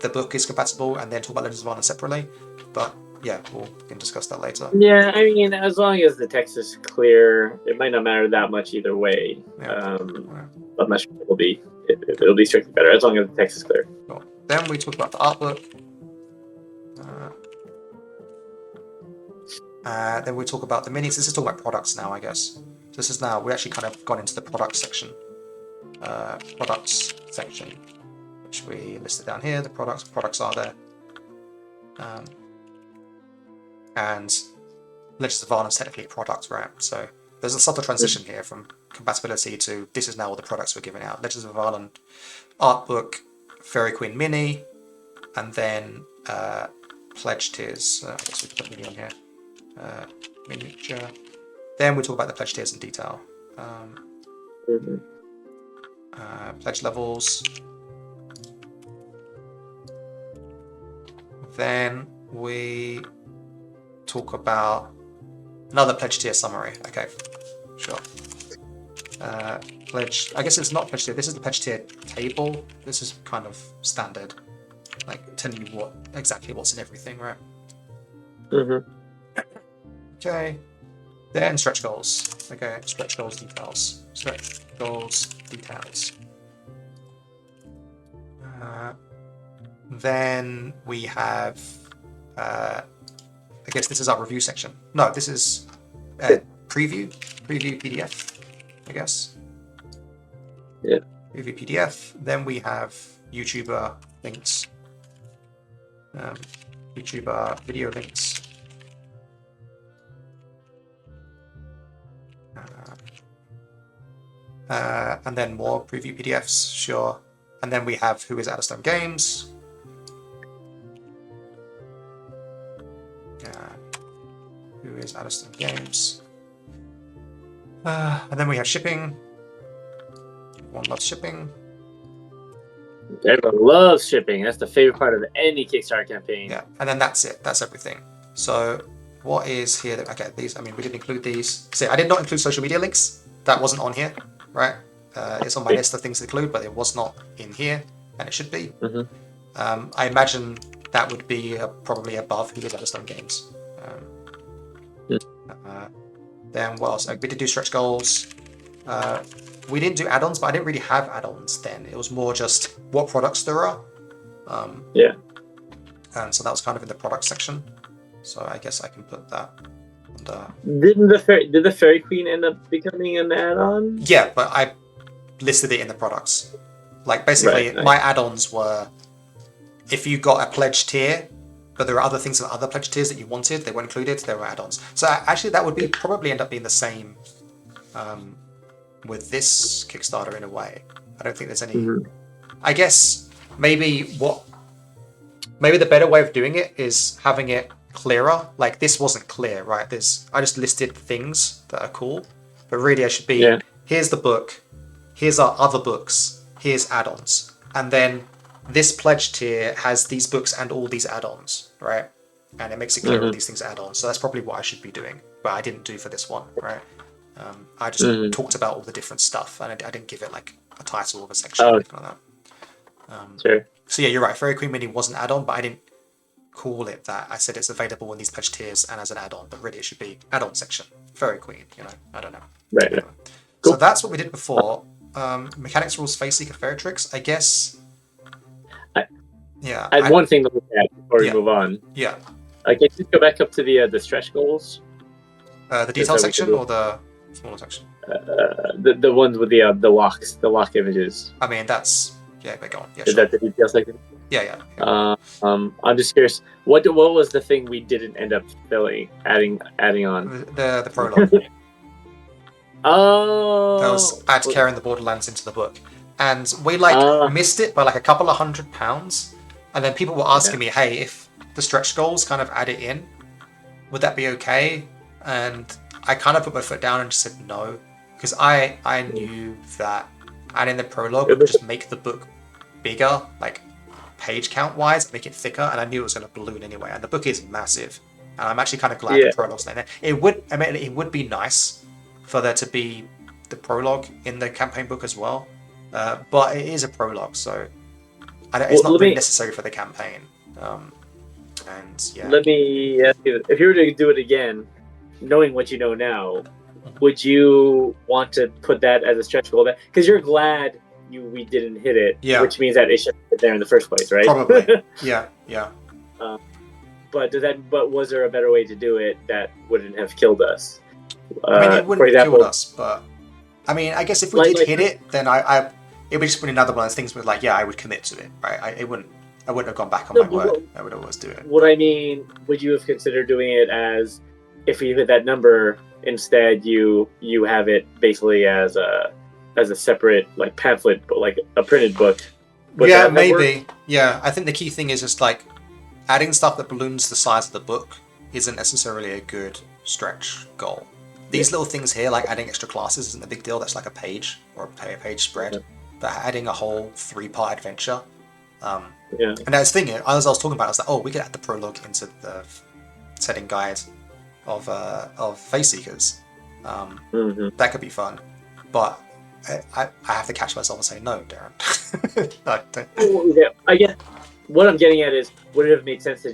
the book is compatible and then talk about Legends of Avallen separately. But yeah, we can discuss that later. Yeah, I mean, as long as the text is clear, it might not matter that much either way. I'm not sure it'll be strictly better as long as the text is clear. Cool. Then we talk about the art book. Then we talk about the minis. This is talking about products now, I guess. So this is now, we actually kind of gone into the product section. Which we listed down here. The products are there. And Legends of Avallen is technically a product, right? So there's a subtle transition here from compatibility to this is now all the products we're giving out. Legends of Avallen art book, Fairy Queen mini, and then pledge tiers. I guess we can put mini on here. Miniature. Then we talk about the pledge tiers in detail. Pledge levels. Then we talk about another pledge tier summary. Okay, sure. Pledge. I guess it's not pledge tier. This is the pledge tier table. This is kind of standard, like telling you exactly what's in everything, right? Okay. Then stretch goals. Okay, stretch goals details. Stretch goals details. Then we have, I guess this is our review section. No, this is preview PDF, I guess. Yeah. Preview PDF. Then we have YouTuber links, YouTuber video links. And then more preview PDFs, sure. And then we have Who is Addlestone Games. Who is Addlestone Games. And then we have shipping. One loves shipping. Everyone loves shipping. That's the favorite part of any Kickstarter campaign. Yeah, and then that's it. That's everything. So what is here? Okay, these. I mean, we didn't include these. See, I did not include social media links. That wasn't on here, right? It's on my list of things to include, but it was not in here, and it should be. Mm-hmm. I imagine that would be probably above Who is Addlestone Games. Then what else? We did do stretch goals. We didn't do add-ons, but I didn't really have add-ons then. It was more just what products there are. Yeah. And so that was kind of in the product section. So I guess I can put that under... Did the Fairy Queen end up becoming an add-on? Yeah, but I listed it in the products. Like basically, right. My add-ons were if you got a pledge tier, but there are other things in other pledge tiers that you wanted, they were included, they were add-ons. So actually that would be probably end up being the same with this Kickstarter in a way. I don't think there's any... Mm-hmm. I guess maybe the better way of doing it is having it clearer. Like this wasn't clear, right? I just listed things that are cool, but really I should be, here's the book, here's our other books, here's add-ons. And then this pledge tier has these books and all these add-ons, right? And it makes it clear all these things are add-ons. So that's probably what I should be doing, but I didn't do for this one, right? I just talked about all the different stuff, and I didn't give it like a title of a section or anything like that. Sure. So yeah, you're right. Fairy Queen Mini was an add-on, but I didn't call it that. I said it's available in these pledge tiers and as an add-on, but really it should be add-on section. Fairy Queen, I don't know. Right. Anyway. Cool. So that's what we did before. Mechanics, rules, Faeseeker, Fairy Tricks, I guess. I had one thing to look at before we move on. Yeah. Can you just go back up to the stretch goals? The detail section or the smaller section? The ones with the lock images. I mean, that's but go on. Yeah, Is that the detail section? Yeah. I'm just curious. What was the thing we didn't end up adding on? The prologue. Oh. That was add carrying the Borderlands into the book, and we missed it by like a couple of £100, and then people were asking me, hey, if the stretch goals kind of add it in, would that be okay? And I kind of put my foot down and just said no, because I knew that adding the prologue would just make the book bigger, like page count wise, make it thicker, and I knew it was going to balloon anyway. And the book is massive, and I'm actually kind of glad the prologue's there. It would be nice for there to be the prologue in the campaign book as well, but it is a prologue, so it's not really necessary for the campaign. Let me ask you, if you were to do it again, knowing what you know now, would you want to put that as a stretch goal? Because you're glad we didn't hit it, which means that it should have been there in the first place, right? Probably. Yeah. But was there a better way to do it that wouldn't have killed us? I mean, it wouldn't have killed us, but I mean, I guess if we did hit it, then it would just be another one of those things where I would commit to it, right? I wouldn't have gone back on my word. I would always do it. What I mean, would you have considered doing it as, if you hit that number, instead you have it basically as a separate like pamphlet, but like a printed book? Yeah, maybe. Yeah, I think the key thing is just like adding stuff that balloons the size of the book isn't necessarily a good stretch goal. These little things here, like adding extra classes, isn't a big deal. That's like a page or a page spread. But adding a whole 3-part adventure. And that's the thing, as I was talking about, I was like, oh, we could add the prologue into the setting guide of Faeseekers. That could be fun. But I have to catch myself and say, no, Darren. No, don't. I guess what I'm getting at is, would it have made sense to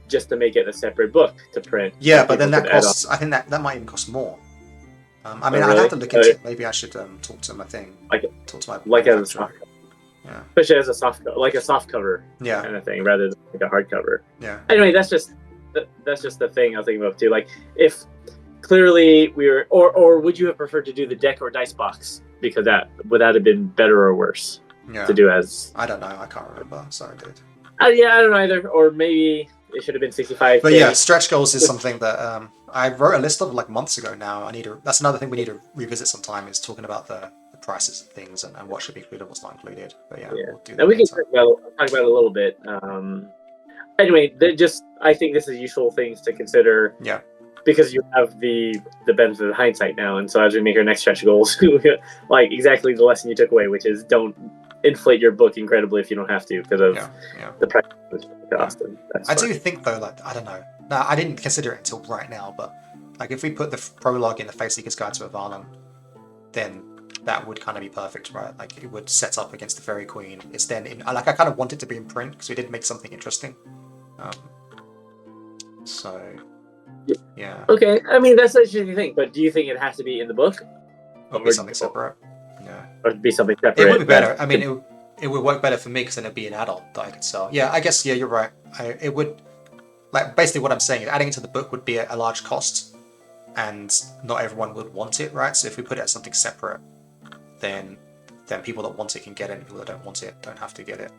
just to make it a separate book to print? Yeah, but then that costs, I think that might even cost more. I mean, I'd have to look into it. Maybe I should talk to my thing. Talk to my Yeah. especially as a soft cover Yeah. kind of thing, rather than like a hardcover. Yeah. Anyway, that's just the thing I was thinking about too. Like, if clearly we were, or would you have preferred to do the deck or dice box, because would that have been better or worse to do as? I don't know. I can't remember. Sorry, dude. Yeah, I don't know either. Or maybe it should have been 65. But yeah, stretch goals is something that I wrote a list of like months ago now. That's another thing we need to revisit sometime, is talking about the prices of things and what should be included, what's not included. But yeah, we'll do that. And we can talk about it a little bit. Anyway, I think this is useful things to consider. Yeah. Because you have the benefit of hindsight now, and so as we make our next stretch goals, like exactly the lesson you took away, which is don't inflate your book incredibly if you don't have to, because of the price cost. I do think though, like, I don't know. Now, I didn't consider it until right now, but like if we put the prologue in the Faeseeker's Guide to Avallen, then that would kind of be perfect, right? Like it would set up against the Fairy Queen. It's then in, like, I kind of want it to be in print because we did make something interesting. So yeah. Okay, I mean that's what you think, but do you think it has to be in the book? Or be something separate? Yeah. Or be something separate? It would be better. I mean, it would work better for me because then it'd be an add-on that I could sell. Yeah, I guess. Yeah, you're right. It would, like, basically what I'm saying is adding it to the book would be a large cost, and not everyone would want it, right? So if we put it as something separate, then people that want it can get it, and people that don't want it don't have to get it.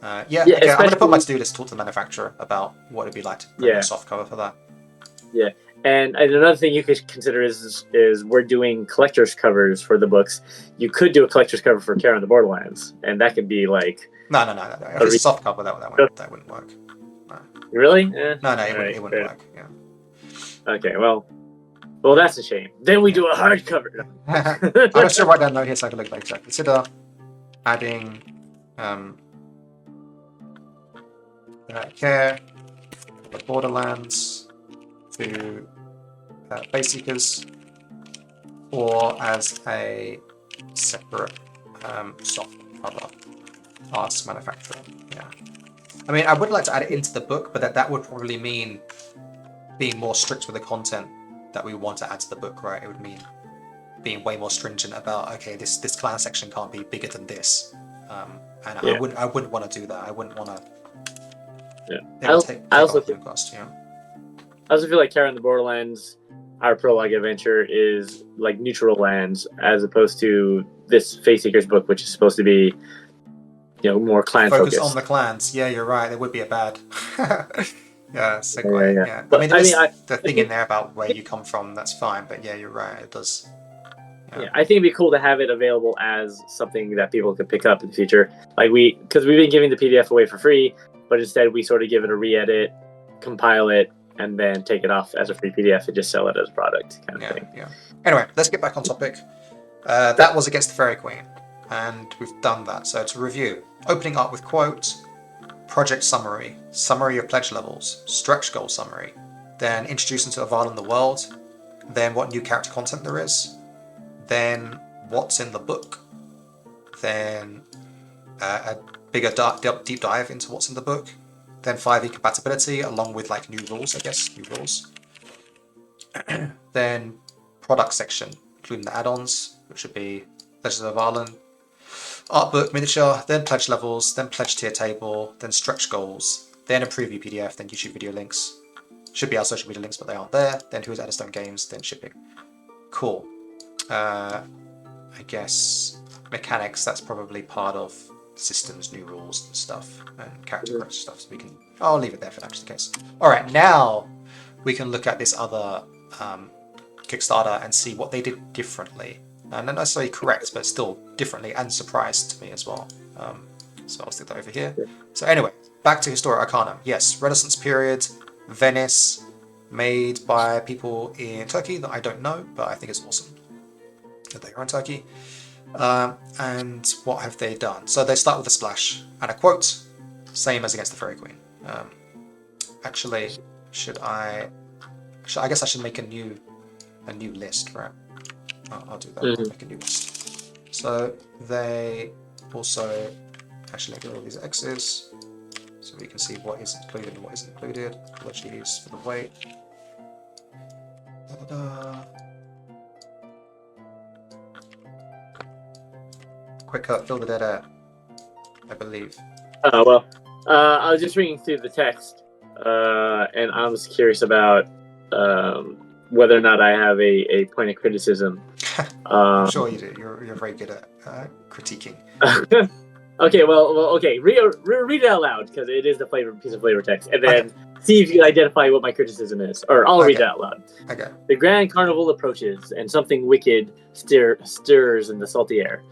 Okay, I'm going to put my to-do list, talk to the manufacturer about what it'd be like to print a soft cover for that. Yeah, and another thing you could consider is we're doing collector's covers for the books. You could do a collector's cover for Kara on the Borderlands, and that could be like... No. If it's a soft cover, that wouldn't work. No. Really? No, it wouldn't work. Yeah. Okay, well, that's a shame. Then we do a hardcover. I'm not sure write down note here so I can look later. Consider adding Care, the Borderlands to Faeseekers, or as a separate soft cover. Ask manufacturer. Yeah. I mean, I would like to add it into the book, but that would probably mean being more strict with the content that we want to add to the book, right? It would mean being way more stringent about, okay, this clan section can't be bigger than this, and I wouldn't want to do that. I wouldn't want to. Yeah. I also feel like Kara in the Borderlands, our prologue adventure, is like neutral lands as opposed to this Faeseeker's book, which is supposed to be, more clan focused. Focus on the clans. Yeah, you're right. It would be a bad. Segue. Yeah. But, I mean, there's the thing in there about where you come from. That's fine. But yeah, you're right. It does. Yeah, I think it'd be cool to have it available as something that people could pick up in the future. Like because we've been giving the PDF away for free, but instead we sort of give it a re-edit, compile it, and then take it off as a free PDF and just sell it as a product kind of thing. Yeah. Anyway, let's get back on topic. That was against the Fairy Queen, and we've done that. So to review, opening up with quote, project summary, summary of pledge levels, stretch goal summary, then introduce into Avallen the world, then what new character content there is, then what's in the book, then a bigger deep dive into what's in the book, then 5e compatibility along with like new rules, then product section, including the add-ons, which would be Legends of Avallen, art book, miniature, then pledge levels, then pledge tier table, then stretch goals, then a preview PDF, then YouTube video links. Should be our social media links, but they aren't there. Then who's Eddystone Games, then shipping. Cool. I guess mechanics, that's probably part of systems, new rules and stuff, and character growth stuff, so I'll leave it there for that, just in case. Alright, now we can look at this other Kickstarter and see what they did differently. Not necessarily correct, but still differently, and surprised to me as well. So I'll stick that over here. So anyway, back to Historica Arcanum. Yes, Renaissance period, Venice, made by people in Turkey that I don't know, but I think it's awesome that they are in Turkey. And what have they done? So they start with a splash and a quote, same as against the Fairy Queen. Actually, I guess I should make a new list, right? I'll do that. I'll make a new list. So they also actually get all these X's, so we can see what is included and what isn't included. Apologies for the wait. Quick cut, fill the dead air. I believe. Well, I was just reading through the text, and I was curious about whether or not I have a point of criticism. I'm sure you do. You're very good at critiquing. Okay, okay. Read it out loud because it is the piece of flavor text, and then see if you can identify what my criticism is. Or I'll read it out loud. Okay. The grand carnival approaches, and something wicked stirs in the salty air.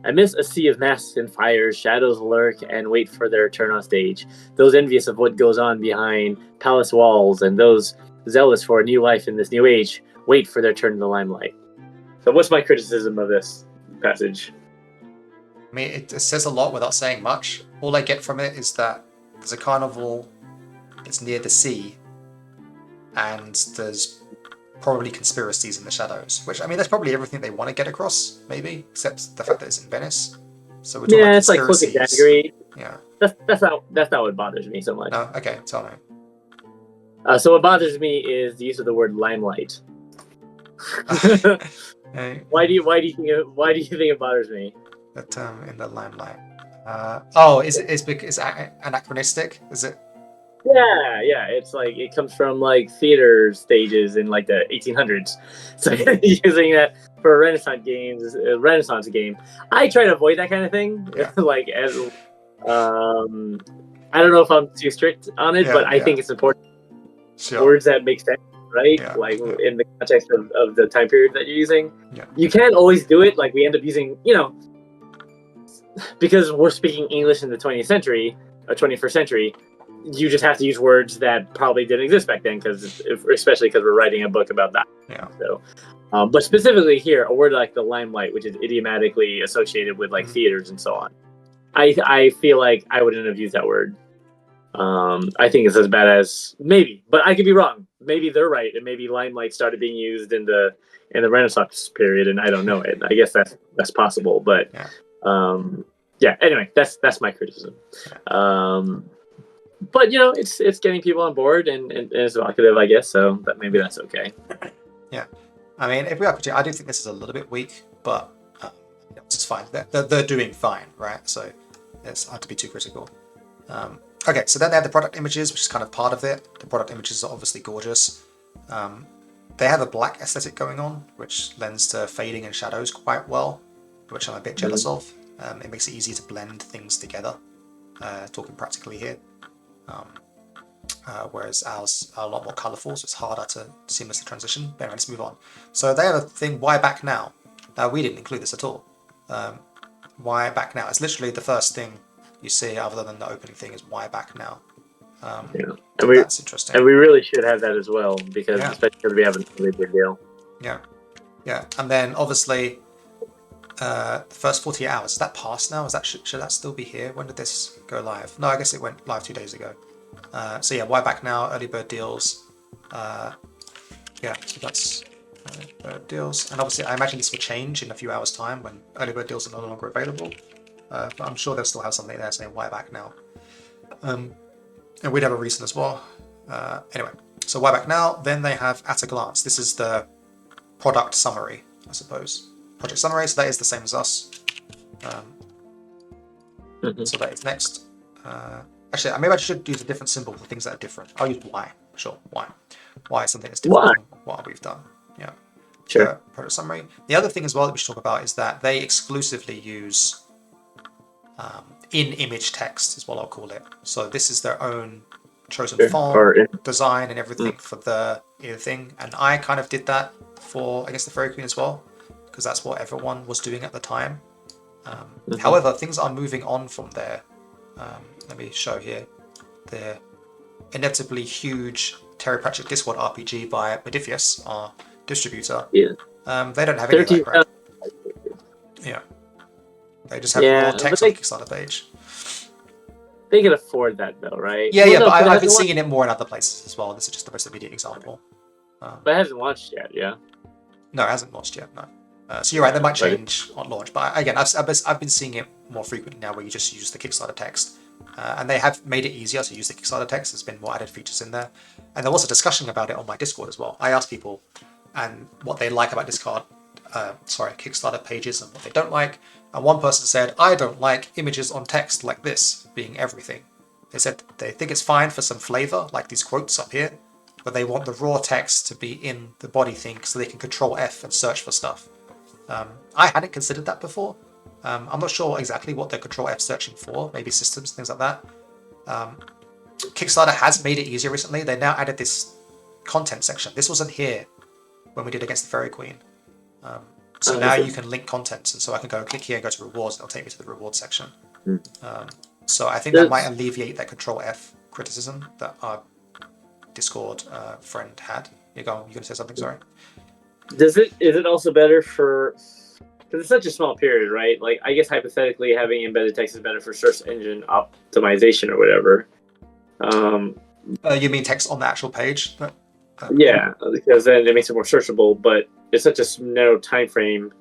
Amidst a sea of masks and fires, shadows lurk and wait for their turn on stage. Those envious of what goes on behind palace walls, and those zealous for a new life in this new age, wait for their turn in the limelight. So, what's my criticism of this passage? I mean, it says a lot without saying much. All I get from it is that there's a carnival that's near the sea, and there's probably conspiracies in the shadows. Which, I mean, that's probably everything they want to get across, maybe, except the fact that it's in Venice. So we're talking about it's like close exaggerate. Yeah. That's not what bothers me so much. No, okay, tell me. So what bothers me is the use of the word limelight. Why do you think it bothers me? The term in the limelight. Is anachronistic? Is it? Yeah. It's like it comes from like theater stages in like the 1800s. So using that for a Renaissance game. I try to avoid that kind of thing. Yeah. Like as I don't know if I'm too strict on it, but I think it's important. Sure. Words that make sense, right? In the context of the time period that you're using. Yeah. You can't always do it. Like we end up using, because we're speaking English in the 20th century or 21st century, you just have to use words that probably didn't exist back then, especially because we're writing a book about that. Yeah. So, but specifically here, a word like the limelight, which is idiomatically associated with like theaters and so on, I feel like I wouldn't have used that word. I think it's as bad as maybe, but I could be wrong. Maybe they're right, and maybe limelight started being used in the Renaissance period, and I don't know it. I guess that's possible, but anyway, that's my criticism. But it's getting people on board and it's evocative, I guess. So maybe that's okay. Yeah, I mean, if we are critiquing, I do think this is a little bit weak, but it's fine. They're doing fine, right? So it's hard to be too critical. Okay, so then they have the product images, which is kind of part of it. The product images are obviously gorgeous. They have a black aesthetic going on, which lends to fading and shadows quite well, which I'm a bit jealous of. It makes it easy to blend things together, talking practically here. Whereas ours are a lot more colourful, so it's harder to seamlessly transition. But anyway, let's move on. So they have a thing, why back now? Now, we didn't include this at all. Why back now? It's literally the first thing you see other than the opening thing is why back now. And that's interesting. And we really should have that as well, because especially because we have a really big deal. Yeah. And then obviously the first 48 hours, is that past now? Should that still be here? When did this go live? No, I guess it went live 2 days ago. So yeah, why back now? Early bird deals. So that's early bird deals. And obviously I imagine this will change in a few hours time when early bird deals are no longer available. But I'm sure they'll still have something there saying why back now. And we'd have a reason as well. Anyway, so why back now? Then they have at a glance. This is the product summary, I suppose. Project summary, so that is the same as us. So that is next. Actually, maybe I should use a different symbol for things that are different. I'll use Y. Sure, Y. Y is something that's different from what we've done. Yeah. Sure. Product summary. The other thing as well that we should talk about is that they exclusively use in-image text, is what I'll call it. So this is their own chosen font, design, and everything for the thing. And I kind of did that for, I guess, the Fairy Queen as well, because that's what everyone was doing at the time. However, things are moving on from there. Let me show here. The inevitably huge Terry Pratchett Discworld RPG by Modiphius, our distributor. They don't have any of that crap. They just have raw text on the Kickstarter page. They can afford that though, right? But I've been seeing it more in other places as well. This is just the most immediate example. But it hasn't launched yet, yeah? No, it hasn't launched yet, no. So you're right, that might change on launch. But again, I've been seeing it more frequently now where you just use the Kickstarter text. And they have made it easier to use the Kickstarter text. There's been more added features in there. And there was a discussion about it on my Discord as well. I asked people and what they like about Kickstarter pages and what they don't like. And one person said, I don't like images on text like this being everything. They said they think it's fine for some flavor, like these quotes up here, but they want the raw text to be in the body thing so they can control F and search for stuff. I hadn't considered that before. I'm not sure exactly what they're control F searching for, maybe systems, things like that. Kickstarter has made it easier recently. They now added this content section. This wasn't here when we did Against the Fairy Queen. So now you can link contents, and so I can go click here and go to rewards, and it'll take me to the reward section. So I think that might alleviate that control F criticism that our Discord friend had. You're going to say something, sorry? Is it also better for, because it's such a small period, right? Like, I guess hypothetically having embedded text is better for search engine optimization or whatever. You mean text on the actual page? Yeah, because then it makes it more searchable, but it's such a narrow time frame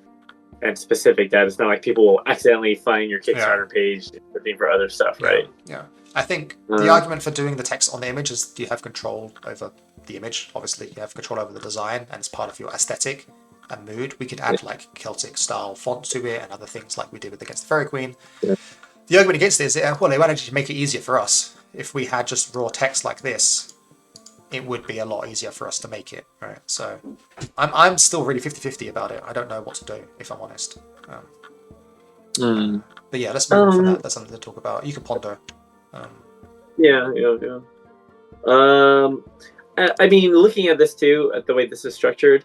and specific that it's not like people will accidentally find your Kickstarter page looking for other stuff, right? Yeah. I think the argument for doing the text on the image is you have control over the image. Obviously, you have control over the design, and it's part of your aesthetic and mood. We could add like Celtic style font to it and other things like we did with Against the Fairy Queen. Yeah. The argument against it is, well, they wanted to make it easier for us. If we had just raw text like this, it would be a lot easier for us to make it, right? So I'm still really 50-50 about it. I don't know what to do, if I'm honest. But yeah, let's move on from that. That's something to talk about. You can ponder. Yeah. I mean, looking at this too, at the way this is structured,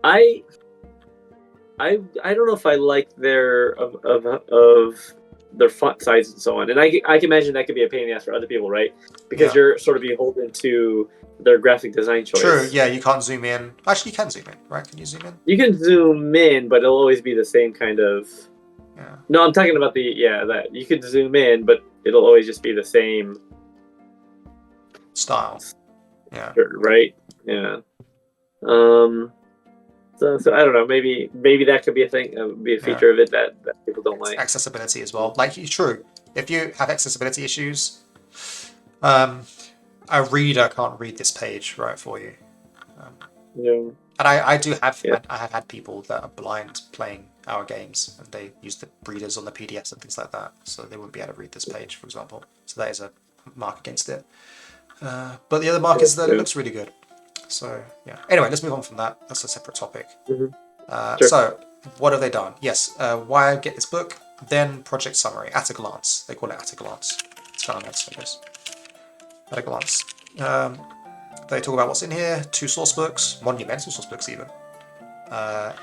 I don't know if I like their their font size and so on, and I can imagine that could be a pain in the ass for other people, right? Because you're sort of beholden to their graphic design choice. True. Yeah, you can't zoom in. Actually, you can zoom in, right? Can you zoom in? You can zoom in, but it'll always be the same kind of. Yeah. No, I'm talking about that you could zoom in, but it'll always just be the same style. Yeah. Right. Yeah. So I don't know. Maybe that could be a thing, be a feature of it that people don't like. Accessibility as well. Like, true. If you have accessibility issues, a reader can't read this page right for you. And I have had people that are blind playing our games, and they use the readers on the PDFs and things like that, so they wouldn't be able to read this page, for example. So that is a mark against it. But the other mark is that it looks really good. So yeah. Anyway, let's move on from that. That's a separate topic. So what have they done? Yes. Why get this book? Then project summary at a glance. They call it at a glance. It's kind of nice, I guess. At a glance. They talk about what's in here. 2 source books, monumental source books even.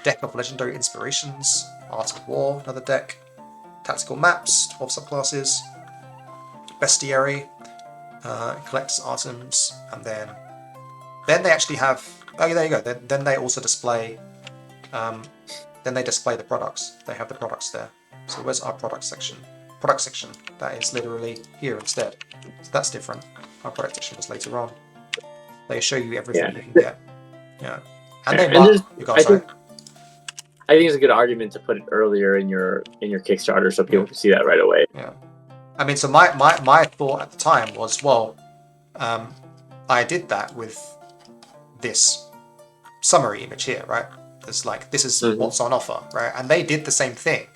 Deck of legendary inspirations. Art of War, another deck. Tactical maps, 12 subclasses. Bestiary. Collector's items, and then they actually have. Oh, there you go. Then they also display. Then they display the products. They have the products there. So where's our product section? Product section. That is literally here instead. So that's different. Our product section was later on. They show you everything you can get. Yeah. And they mark. I think it's a good argument to put it earlier in your Kickstarter so people can see that right away. Yeah. I mean, so my thought at the time was, well, I did that with this summary image here, right? It's like, this is what's on offer, right? And they did the same thing.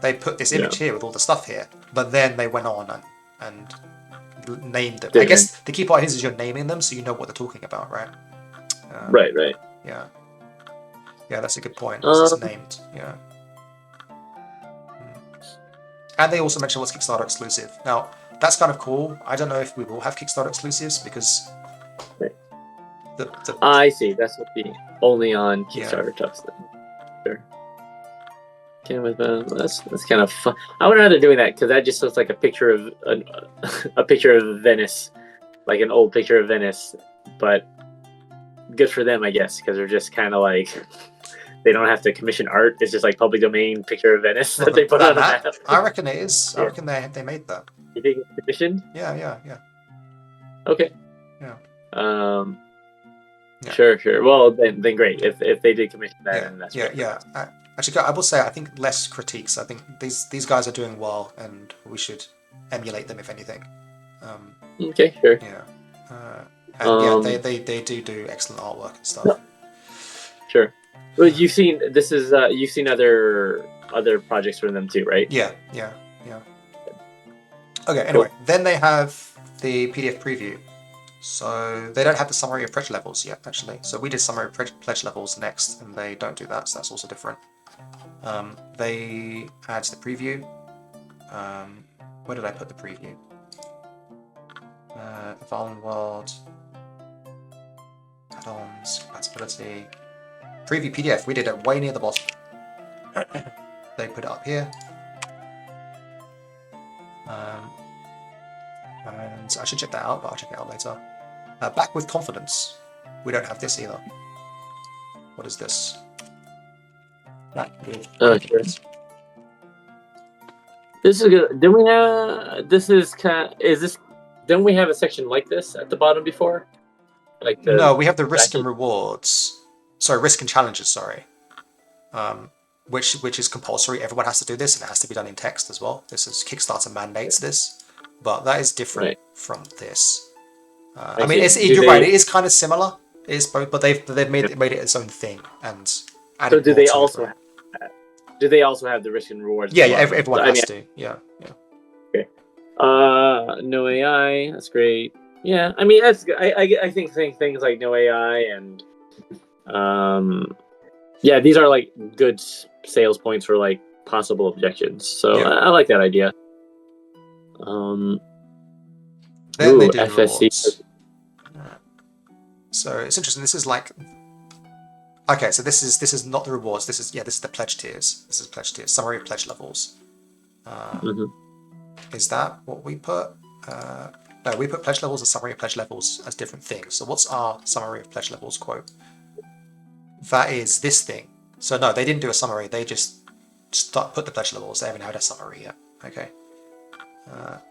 They put this image here with all the stuff here, but then they went on and named them. I guess the key part is you're naming them so you know what they're talking about, right? Right. Yeah. Yeah, that's a good point. It's named, yeah. And they also mentioned what's Kickstarter exclusive. Now, that's kind of cool. I don't know if we will have Kickstarter exclusives because I see. That's what the only on Kickstarter stuff. Sure. That's kind of fun. I wonder how they're doing that, because that just looks like a picture of a picture of Venice, like an old picture of Venice. But good for them, I guess, because they're just kind of like. They don't have to commission art. It's just like public domain picture of Venice that they put on a map. I reckon it is. I reckon they made that. You think it's commissioned? Yeah. Okay. Yeah. Sure. Well, then great. If they did commission that, then that's great. Yeah. Actually, I will say I think less critiques. I think these guys are doing well, and we should emulate them if anything. Okay. Sure. Yeah. And they do excellent artwork and stuff. Sure. Well, you've seen other projects from them too, right? Yeah. Okay, Cool. anyway, then they have the PDF preview. So they don't have the summary of pledge levels yet, actually. So we did summary of pledge levels next, and they don't do that, so that's also different. They add the preview. Where did I put the preview? Avallen World, add-ons, compatibility, preview PDF. We did it way near the bottom. They put it up here. And I should check that out, but I'll check it out later. Back with confidence. We don't have this either. What is this? Back with confidence. This is good. Didn't we have? This is kind. Is this? Didn't we have a section like this at the bottom before? Like No, we have the risk and rewards. Sorry, risk and challenges. Sorry. Which is compulsory. Everyone has to do this, and it has to be done in text as well. This is Kickstarter mandates this, but that is different from this. I mean, you're right. It is kind of similar. It is both, but they've made it its own thing. And so do they also? Do they also have the risk and rewards? Yeah, everyone has to. Yeah. Okay. No AI. That's great. Yeah, I mean, that's. I think things like no AI and yeah, these are like good sales points for like possible objections. So yeah. I like that idea. Then they do FSC. So it's interesting. This is like, okay, so this is not the rewards. This is the pledge tiers. This is pledge tiers. Summary of pledge levels. Is that what we put? No, we put pledge levels and summary of pledge levels as different things. So what's our summary of pledge levels quote? That is this thing. So no, they didn't do a summary. They just put the pledge levels. They haven't had a summary yet. Okay.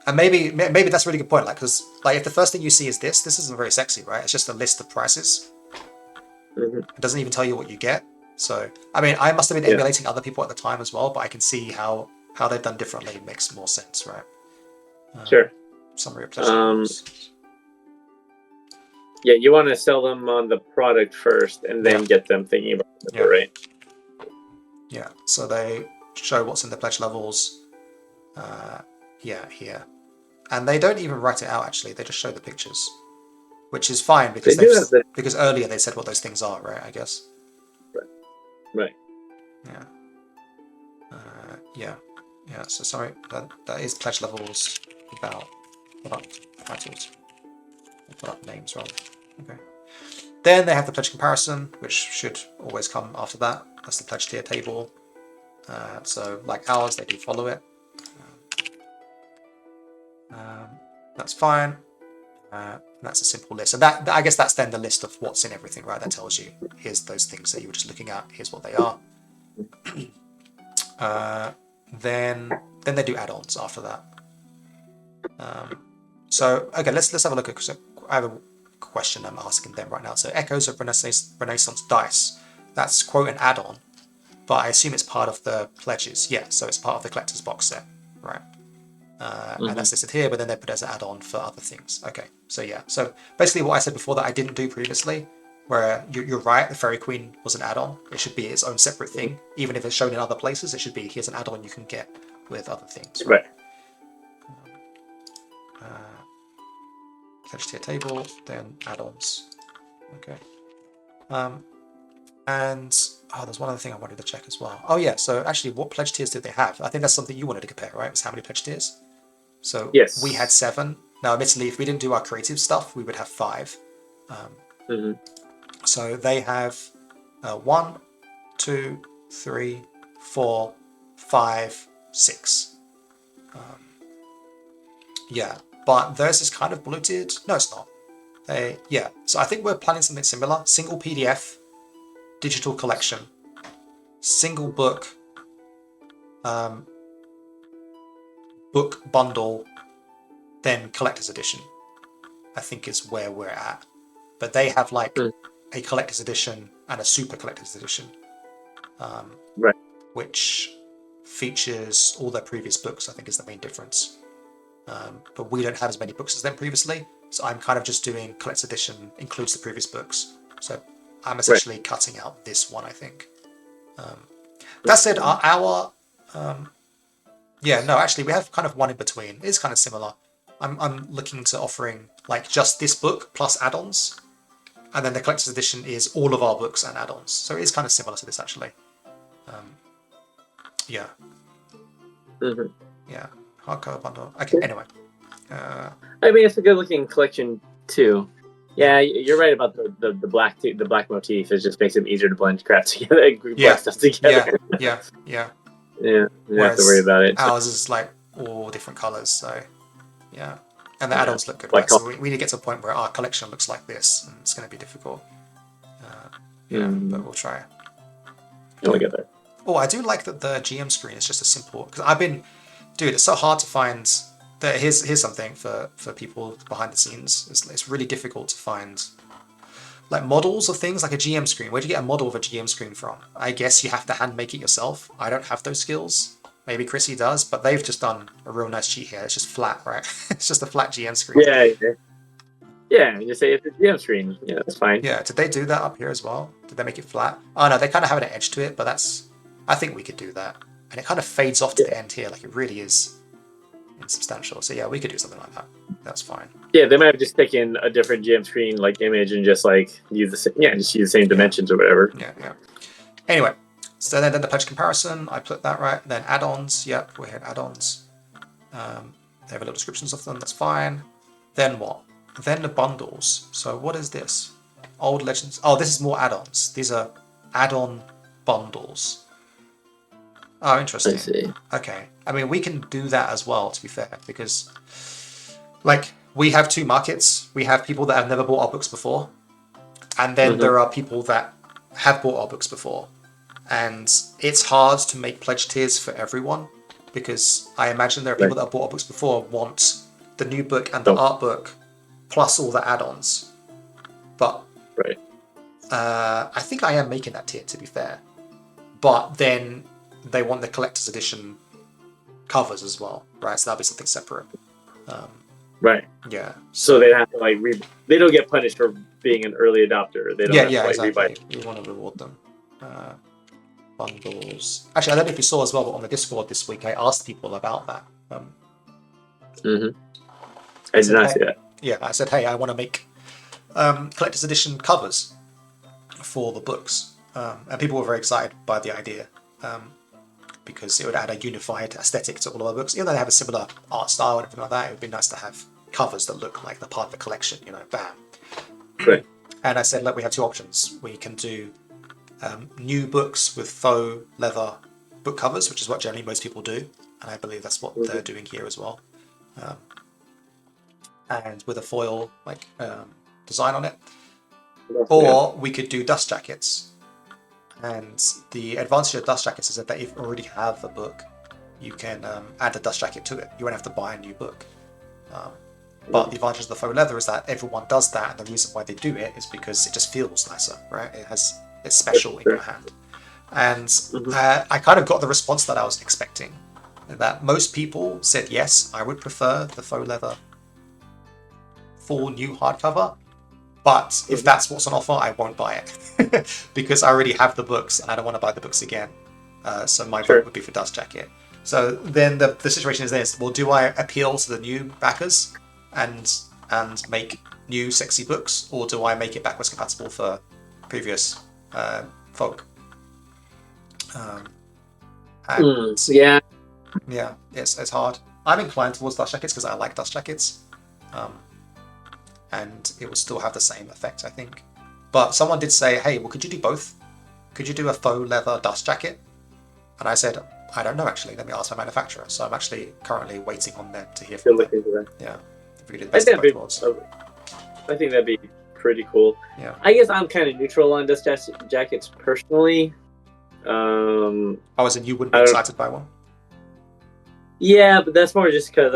And maybe that's a really good point. Like, because like if the first thing you see is this isn't very sexy, right? It's just a list of prices. It doesn't even tell you what you get. So I mean, I must have been emulating other people at the time as well, but I can see how they've done differently makes more sense, right? Sure. Summary of pledge levels. Yeah, you want to sell them on the product first, and then get them thinking about it, right? Yeah. So they show what's in the pledge levels. Here. And they don't even write it out, actually. They just show the pictures, which is fine because because earlier they said what those things are, right? I guess. Right. Yeah. So sorry, that is pledge levels about product titles, product names, rather. Okay. Then they have the pledge comparison, which should always come after that. That's the pledge tier table. So like ours, they do follow it. That's fine. That's a simple list. So that I guess that's then the list of what's in everything, right? That tells you here's those things that you were just looking at. Here's what they are. Then they do add-ons after that. So okay, let's have a look at. So I have a question I'm asking them right now. So Echoes of Renaissance Dice. That's quote an add-on, but I assume it's part of the pledges. Yeah, so it's part of the collector's box set, right? And that's listed here, but then they put it as an add-on for other things. Okay, so yeah. So basically what I said before that I didn't do previously, where you're right, the Fairy Queen was an add-on. It should be its own separate thing. Even if it's shown in other places, it should be, here's an add-on you can get with other things. Right. Pledge tier table, then add-ons. Okay. And there's one other thing I wanted to check as well. Oh yeah, so actually what pledge tiers did they have? I think that's something you wanted to compare, right? Was how many pledge tiers? So yes. We had 7. Now admittedly, if we didn't do our creative stuff, we would have 5. So they have 1, 2, 3, 4, 5, 6. Yeah, but theirs is kind of bloated. No, it's not. So I think we're planning something similar. Single PDF, digital collection, single book, book bundle, then collector's edition, I think is where we're at. But they have like a collector's edition and a super collector's edition, right, which features all their previous books, I think is the main difference. But we don't have as many books as them previously, so I'm kind of just doing collector's edition includes the previous books. So I'm essentially cutting out this one, I think. That said, actually, we have kind of one in between. It's kind of similar. I'm looking to offering like just this book plus add-ons, and then the collector's edition is all of our books and add-ons. So it is kind of similar to this, actually. Yeah. Mm-hmm. Yeah. Hardcover bundle. Okay. Anyway. I mean, it's a good-looking collection too. Yeah, you're right about the black the black motif. It just makes it easier to blend crap together, group stuff together. Yeah. Yeah, you don't have to worry about it. Ours is like all different colors, so yeah. And the add-ons look good, right? So we need to get to a point where our collection looks like this, and it's going to be difficult. But we'll try. We'll get there. Oh, I do like that the GM screen is just a simple, because dude, it's so hard to find. Here's something for people behind the scenes. It's really difficult to find like models of things like a GM screen. Where do you get a model of a GM screen from? I guess you have to hand make it yourself. I don't have those skills. Maybe Chrissy does, but they've just done a real nice cheat here. It's just flat, right? It's just a flat GM screen. Yeah. You say it's a GM screen. Yeah, that's fine. Yeah. Did they do that up here as well? Did they make it flat? Oh no, they kind of have an edge to it, but I think we could do that. And it kind of fades off to the end here, like it really is insubstantial. So yeah, we could do something like that. That's fine. Yeah, they might have just taken a different GM screen like image and just like use the same dimensions or whatever. Yeah. Anyway, so then the pledge comparison, I put that right. Then add-ons, yep, we had add-ons. They have a little descriptions of them. That's fine. Then what? Then the bundles. So what is this? Old Legends. Oh, this is more add-ons. These are add-on bundles. Oh, interesting. I see. Okay. I mean, we can do that as well, to be fair, because, like, we have two markets. We have people that have never bought our books before, and then there are people that have bought our books before. And it's hard to make pledge tiers for everyone, because I imagine there are people that have bought our books before want the new book and the art book, plus all the add-ons. But I think I am making that tier, to be fair. But then they want the collector's edition covers as well, right? So that'll be something separate. Right. Yeah. So they have to they don't get punished for being an early adopter. They don't have to exactly. rebuy. We want to reward them. Bundles. Actually, I don't know if you saw as well, but on the Discord this week, I asked people about that. I did not see that. Yeah, I said, hey, I want to make collector's edition covers for the books. And people were very excited by the idea. Because it would add a unified aesthetic to all of our books. Even though they have a similar art style and everything like that, it would be nice to have covers that look like the part of the collection, bam. Right. And I said, look, we have two options. We can do new books with faux leather book covers, which is what generally most people do. And I believe that's what they're doing here as well. And with a foil design on it. Or we could do dust jackets. And the advantage of dust jackets is that if you already have a book, you can add a dust jacket to it. You won't have to buy a new book. But the advantage of the faux leather is that everyone does that, and the reason why they do it is because it just feels nicer, right? It's special in your hand. And I kind of got the response that I was expecting. That most people said, yes, I would prefer the faux leather full new hardcover. But if that's what's on offer, I won't buy it because I already have the books and I don't want to buy the books again. So my vote would be for Dust Jacket. So then the situation is this: well, do I appeal to the new backers and make new sexy books, or do I make it backwards compatible for previous folk? Yeah, it's hard. I'm inclined towards Dust Jackets because I like Dust Jackets. And it will still have the same effect, I think. But someone did say, hey, well, could you do both? Could you do a faux leather dust jacket? And I said, I don't know, actually. Let me ask my manufacturer. So I'm actually currently waiting on them to hear from them. Yeah. If we could do the best of both worlds. I think that'd be pretty cool. Yeah. I guess I'm kind of neutral on dust jackets personally. As in you wouldn't be excited by one? Yeah, but that's more just because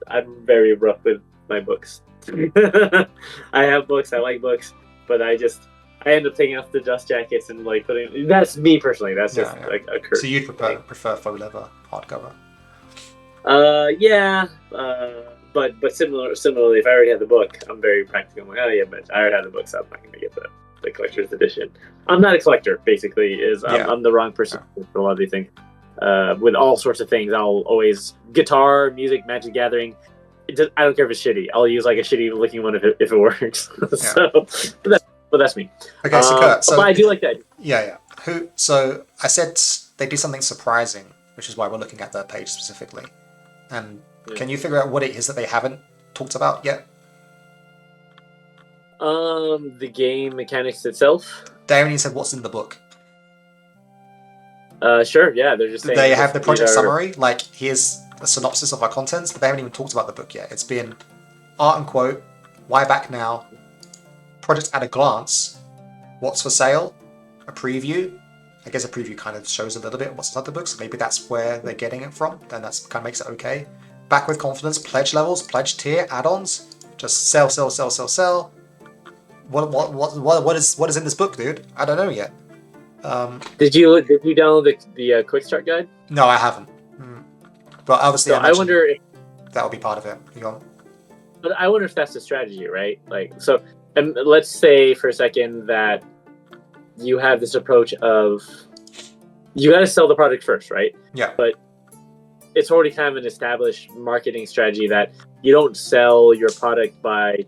I'm very rough with my books. I have books, I like books, but I end up taking off the dust jackets and putting. That's me personally. That's just like a curse. So you'd prefer faux leather hardcover? But similarly, if I already had the book, I'm very practical. I'm like, oh yeah, but I already had the book, so I'm not gonna get that. the collector's edition. I'm not a collector. Basically, I'm the wrong person for a lot of these things. With all sorts of things, I'll always guitar, music, Magic Gathering. I don't care if it's shitty. I'll use like a shitty looking one if it works. But that's me. Okay, so Kurt, but I do like that. Yeah. So I said they do something surprising, which is why we're looking at that page specifically. And can you figure out what it is that they haven't talked about yet? The game mechanics itself. They haven't even said what's in the book. Sure, yeah. They're just saying they have the project summary, like here's a synopsis of our contents, but they haven't even talked about the book yet. It's been art and quote, why back now, project at a glance, what's for sale, a preview. I guess a preview kind of shows a little bit what's inside the book, so maybe that's where they're getting it from. Then that's kind of makes it okay. Back with confidence, pledge levels, pledge tier, add-ons, just sell. What is in this book, dude? I don't know yet. Did you download the quick start guide? No, I haven't. But obviously, so I wonder if that will be part of it. But I wonder if that's the strategy, right? Like, so, and let's say for a second that you have this approach of you got to sell the product first, right? Yeah. But it's already kind of an established marketing strategy that you don't sell your product by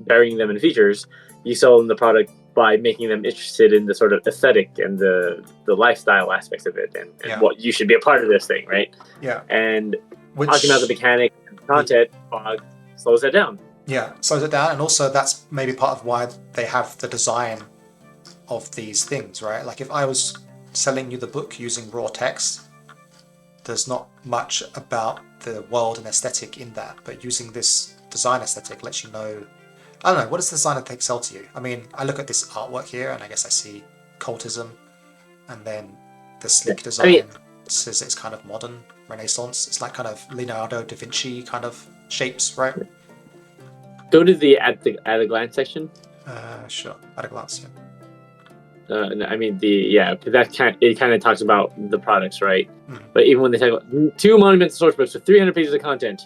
burying them in features. You sell them the product by making them interested in the sort of aesthetic and the lifestyle aspects of it and what you should be a part of this thing, right? Yeah. And talking about the mechanics and content slows that down. Yeah, slows it down, and also that's maybe part of why they have the design of these things, right? Like if I was selling you the book using raw text, there's not much about the world and aesthetic in that, but using this design aesthetic lets you know. I don't know, what does the design aesthetic sell to you? I mean, I look at this artwork here and I guess I see cultism, and then the sleek design says it's kind of modern, Renaissance. It's like kind of Leonardo da Vinci kind of shapes, right? Go to the at a glance section. Sure, at a glance, yeah. I mean it kind of talks about the products, right? But even when they talk about 2 monumental source books with 300 pages of content,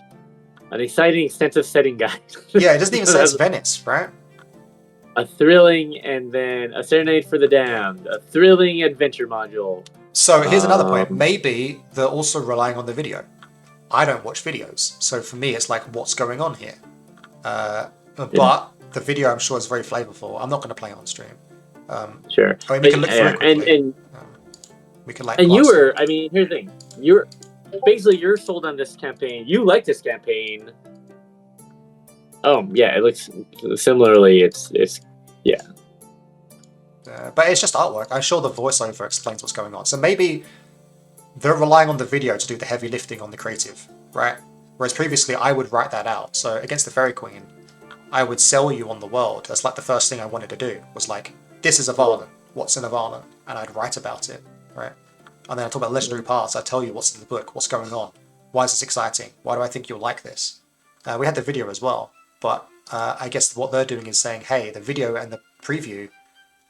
an exciting, extensive setting guide. Yeah, it doesn't even say it's Venice, right? A thrilling, and then a serenade for the damned, a thrilling adventure module. So here's another point. Maybe they're also relying on the video. I don't watch videos, so for me it's like, what's going on here? But the video, I'm sure, is very flavorful. I'm not going to play it on stream. Sure. I mean, we can look through it quickly. And we can like. And you were. I mean, here's the thing. You're sold on this campaign. You like this campaign. Oh yeah, it looks similarly. It's yeah. But it's just artwork. I'm sure the voiceover explains what's going on. So maybe they're relying on the video to do the heavy lifting on the creative, right? Whereas previously I would write that out. So against the Fairy Queen, I would sell you on the world. That's like the first thing I wanted to do was like, this is Avallen. What's in Avallen? And I'd write about it, right? And then I talk about legendary paths. I tell you what's in the book, what's going on. Why is this exciting? Why do I think you'll like this? We had the video as well, but I guess what they're doing is saying, hey, the video and the preview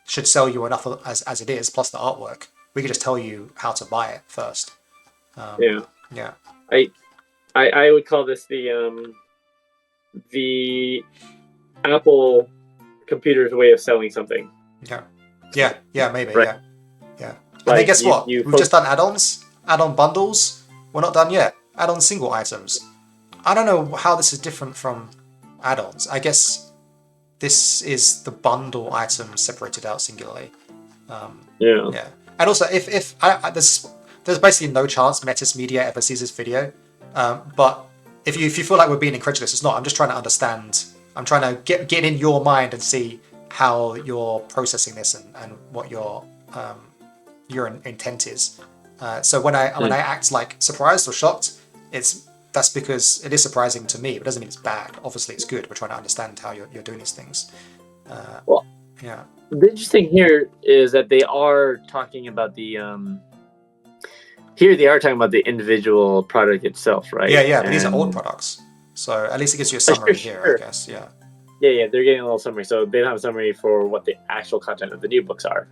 should sell you enough as it is, plus the artwork. We could just tell you how to buy it first. Yeah. I would call this the Apple computer's way of selling something. Yeah, maybe, right. Yeah. And then guess what? We've just done add-ons, add-on bundles. We're not done yet. Add-on single items. I don't know how this is different from add-ons. I guess this is the bundle item separated out singularly. Yeah. And also, if there's basically no chance Metis Media ever sees this video. But if you feel like we're being incredulous, it's not. I'm just trying to understand. I'm trying to get in your mind and see how you're processing this and what your intent is. So when I act like surprised or shocked, that's because it is surprising to me, but it doesn't mean it's bad. Obviously, it's good. We're trying to understand how you're doing these things. Yeah. The interesting here is that they are talking about the here they are talking about the individual product itself, right? Yeah. But these are old products, so at least it gives you a summary here, I guess. Yeah. Yeah. They're getting a little summary, so they don't have a summary for what the actual content of the new books are.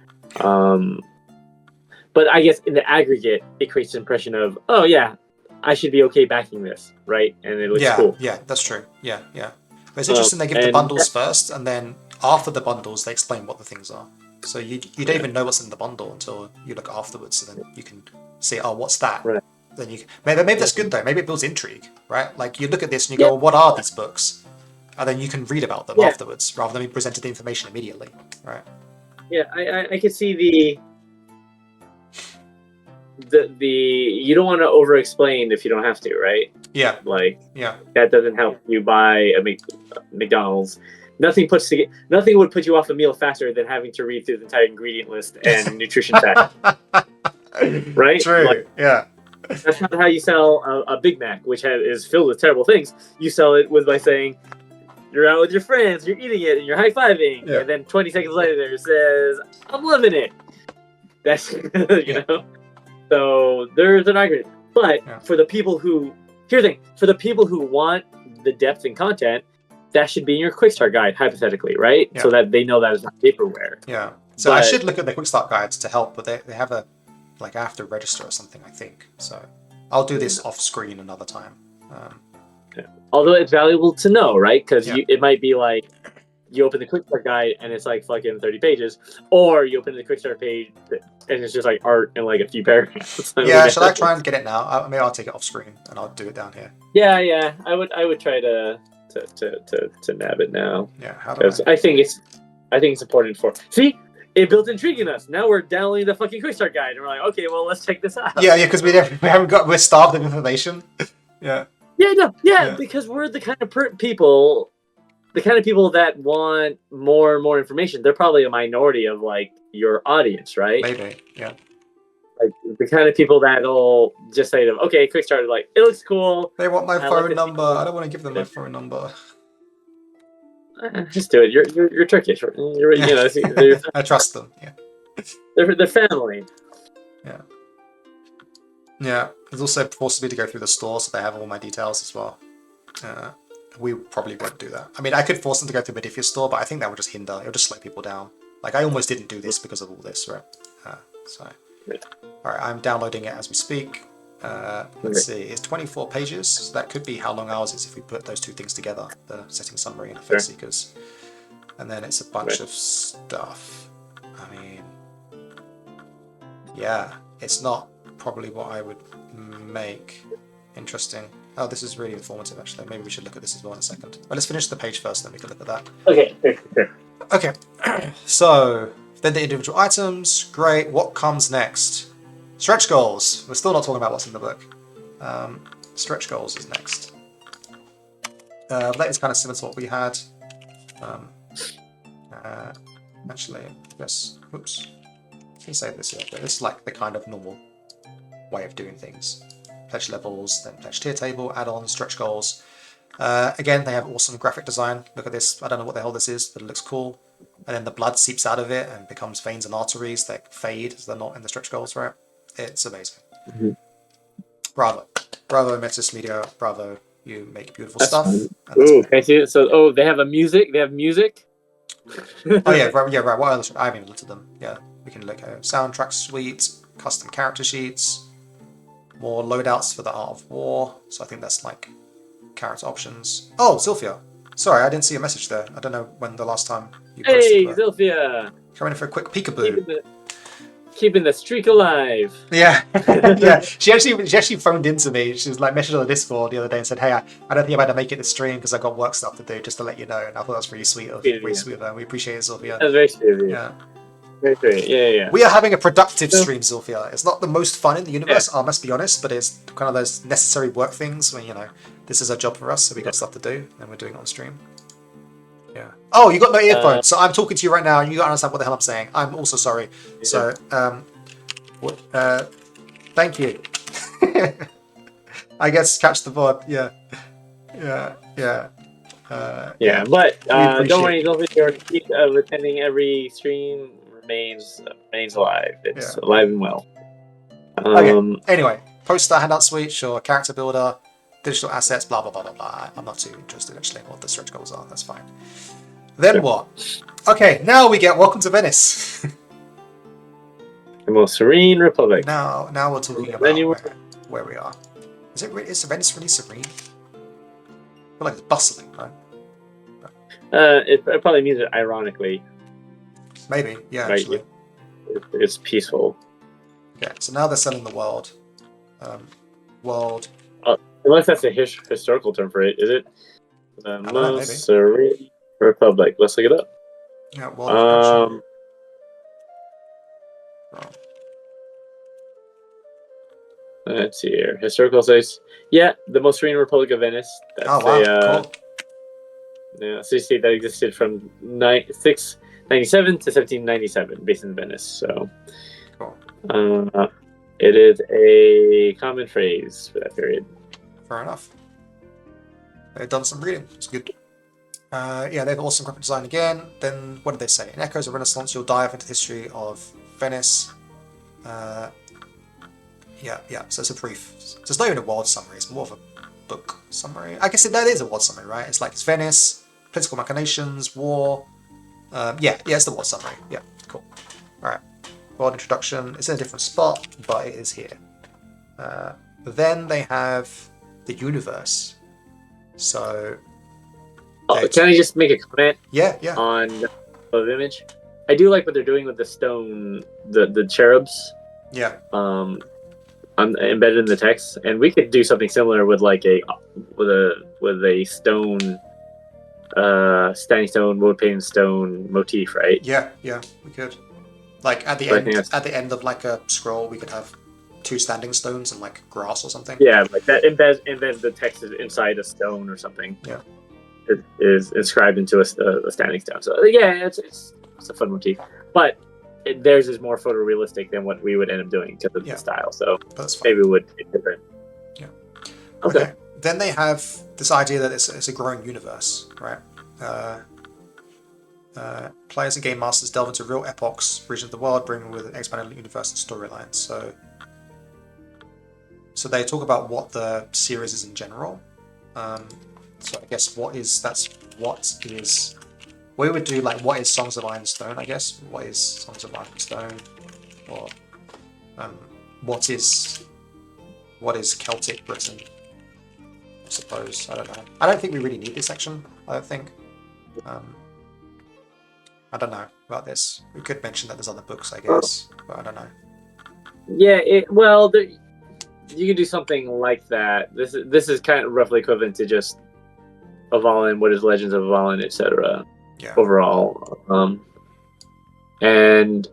But I guess in the aggregate, it creates the impression of, oh yeah, I should be okay backing this, right? And it looks cool. Yeah, that's true. Yeah. But it's interesting they give the bundles first, and then after the bundles, they explain what the things are. So you don't even know what's in the bundle until you look afterwards, and then you can see, oh, what's that? Right. Then you maybe that's good though. Maybe it builds intrigue, right? Like you look at this and you go, well, what are these books? And then you can read about them afterwards, rather than being presented the information immediately, right? Yeah, I can see the you don't want to over explain if you don't have to, right? Yeah. Like Yeah. that doesn't help you buy a McDonald's. Nothing would put you off a meal faster than having to read through the entire ingredient list and nutrition fact. Right? True. Like, yeah. That's not how you sell a Big Mac, which is filled with terrible things. You sell it by saying you're out with your friends, you're eating it, and you're high-fiving, and then 20 seconds later it says, "I'm loving it." That's you know. So there's an argument, but for the people who for the people who want the depth and content, that should be in your quick start guide, hypothetically, right? So that they know that is not vaporware. Yeah. So I should look at the quick start guides to help, but they have a I have to register or something, I think. So I'll do this off screen another time. Although it's valuable to know, right? Because it might be like you open the quick start guide and it's like fucking 30 pages, or you open the quick start page and it's just like art and like a few paragraphs. Yeah, should I try and get it now? Maybe I'll take it off screen and I'll do it down here. Yeah. I would try to nab it now. Yeah, how do I think it's important for see. It built intrigue in us. Now we're downloading the fucking quick start guide, and we're like, okay, well, let's check this out. Yeah, because we're starved of information. Yeah. Yeah, because we're the kind of people that want more and more information. They're probably a minority of like your audience, right? Maybe, yeah. Like the kind of people that'll just say to them, okay, quick start, like it looks cool. They want my phone number. I don't want to give them my phone number. Just do it. You're Turkish. I trust them. Yeah. They're family. Yeah. Yeah. It also forces me to go through the store, so they have all my details as well. We probably won't do that. I mean, I could force them to go through Medifia store, but I think that would just hinder. It would just slow people down. Like I almost didn't do this because of all this, right? All right. I'm downloading it as we speak. Let's see, it's 24 pages, so that could be how long ours is if we put those two things together, the setting summary and the Faeseekers. And then it's a bunch of stuff. I mean, yeah, it's not probably what I would make. Interesting. Oh, this is really informative, actually. Maybe we should look at this as well in a second. Well, let's finish the page first, then we can look at that. Okay. Okay, so then the individual items. Great. What comes next? Stretch goals. We're still not talking about what's in the book. Stretch goals is next. That is kind of similar to what we had. Actually, yes. Oops. Let me save this here. But it's like the kind of normal way of doing things. Pledge levels, then pledge tier table, add-ons, stretch goals. Again, they have awesome graphic design. Look at this. I don't know what the hell this is, but it looks cool. And then the blood seeps out of it and becomes veins and arteries. They fade, so they're not in the stretch goals, right? It's amazing. Mm-hmm. Bravo, Metis Media. Bravo, you make beautiful stuff. Ooh, can I see it? So, they have music. They have music. Oh yeah, right. What else? I haven't even looked at them. Yeah, we can look at soundtrack suite, custom character sheets, more loadouts for the Art of War. So I think that's like character options. Oh, Zlyphia. Sorry, I didn't see a message there. I don't know when the last time you posted. Hey, Zlyphia. Coming in for a quick peekaboo. Keeping the streak alive. Yeah, yeah. She actually phoned into me. She was like messaged on the Discord the other day and said, "Hey, I don't think I'm about to make it to stream because I got work stuff to do. Just to let you know." And I thought that's really sweet of her. We appreciate it, Zlyphia. That's very sweet of you. Yeah. Very sweet. Yeah. We are having a productive stream, Zlyphia. It's not the most fun in the universe, I must be honest, but it's kind of those necessary work things when this is a job for us, so we got stuff to do, and we're doing it on stream. Yeah. Oh, you got no earphones, so I'm talking to you right now, and you don't understand what the hell I'm saying. I'm also sorry. Yeah. So, thank you. I guess catch the VOD. Yeah. But don't worry, your streak of attending every stream remains alive. It's alive and well. Okay. Anyway, poster, handout suite, sure, character builder, digital assets, blah blah blah blah blah. I'm not too interested actually in what the stretch goals are. That's fine. Then what? Okay, now we get Welcome to Venice. The most serene republic. Now we're talking about where we are. Is Venice really serene? I feel like it's bustling, right? It probably means it ironically. Maybe, yeah, Right. actually. It's peaceful. Yeah, so now they're selling the world. World. Unless that's a historical term for it, is it? The I don't know, maybe. Serene Republic. Let's look it up. Yeah, world introduction. Let's see here. Historical sites. Yeah, the most Serene Republic of Venice. That's Oh, wow, cool. Yeah, city state that existed from 697 to 1797, based in Venice. So, cool. It is a common phrase for that period. Fair enough. They've done some reading. It's good. Yeah, they have awesome graphic design again. Then, what did they say? In Echoes of Renaissance, you'll dive into the history of Venice. Yeah. So it's a brief. So it's not even a world summary. It's more of a book summary. I guess that is a world summary, right? It's like it's Venice, political machinations, war. Yeah, it's the world summary. Yeah, cool. All right. World introduction. It's in a different spot, but it is here. Then they have the universe. So. Can I just make a comment? Yeah. On the image, I do like what they're doing with the stone, the cherubs. Yeah. Embedded in the text, and we could do something similar with like a stone, standing stone, wood painted stone motif, right? Yeah, we could. Like at the end of like a scroll, we could have two standing stones and like grass or something. Yeah, like that. Embed the text is inside a stone or something. Yeah, it is inscribed into a standing stone. So yeah, it's a fun motif, but theirs is more photorealistic than what we would end up doing because of the style. So maybe it would be different. Yeah. Okay. Then they have this idea that it's a growing universe, right? Players and game masters delve into real epochs, regions of the world, bringing with an expanded universe and storylines. So they talk about what the series is in general. So I guess we would do like what is Songs of Iron and Stone, I guess. What is Songs of Iron and Stone? Or what is Celtic Britain? I suppose. I don't know. I don't think we really need this section, I don't think. I don't know about this. We could mention that there's other books, I guess, but I don't know. Yeah, you can do something like that. This is kind of roughly equivalent to just Avallen, what is Legends of Avallen, etc. Yeah. Overall, and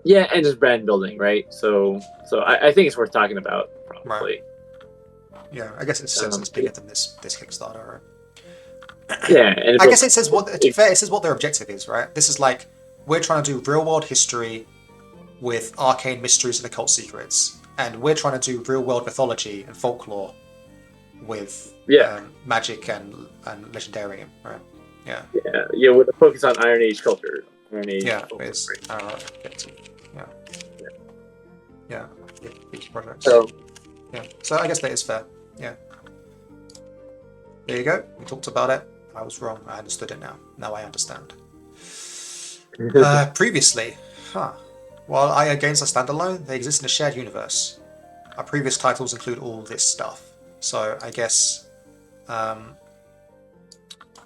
just brand building, right? So I think it's worth talking about, probably. Right. Yeah, I guess it says it's bigger than this Kickstarter, right? Yeah, and I guess it says it says what their objective is, right? This is like we're trying to do real world history with arcane mysteries and occult secrets, and we're trying to do real world mythology and folklore with magic and legendarium, right? Yeah, with a focus on Iron Age culture. Each project. So I guess that is fair. Yeah. There you go. We talked about it. I was wrong. I understood it now. Now I understand. Previously, while IA games are standalone, they exist in a shared universe. Our previous titles include all this stuff. So I guess,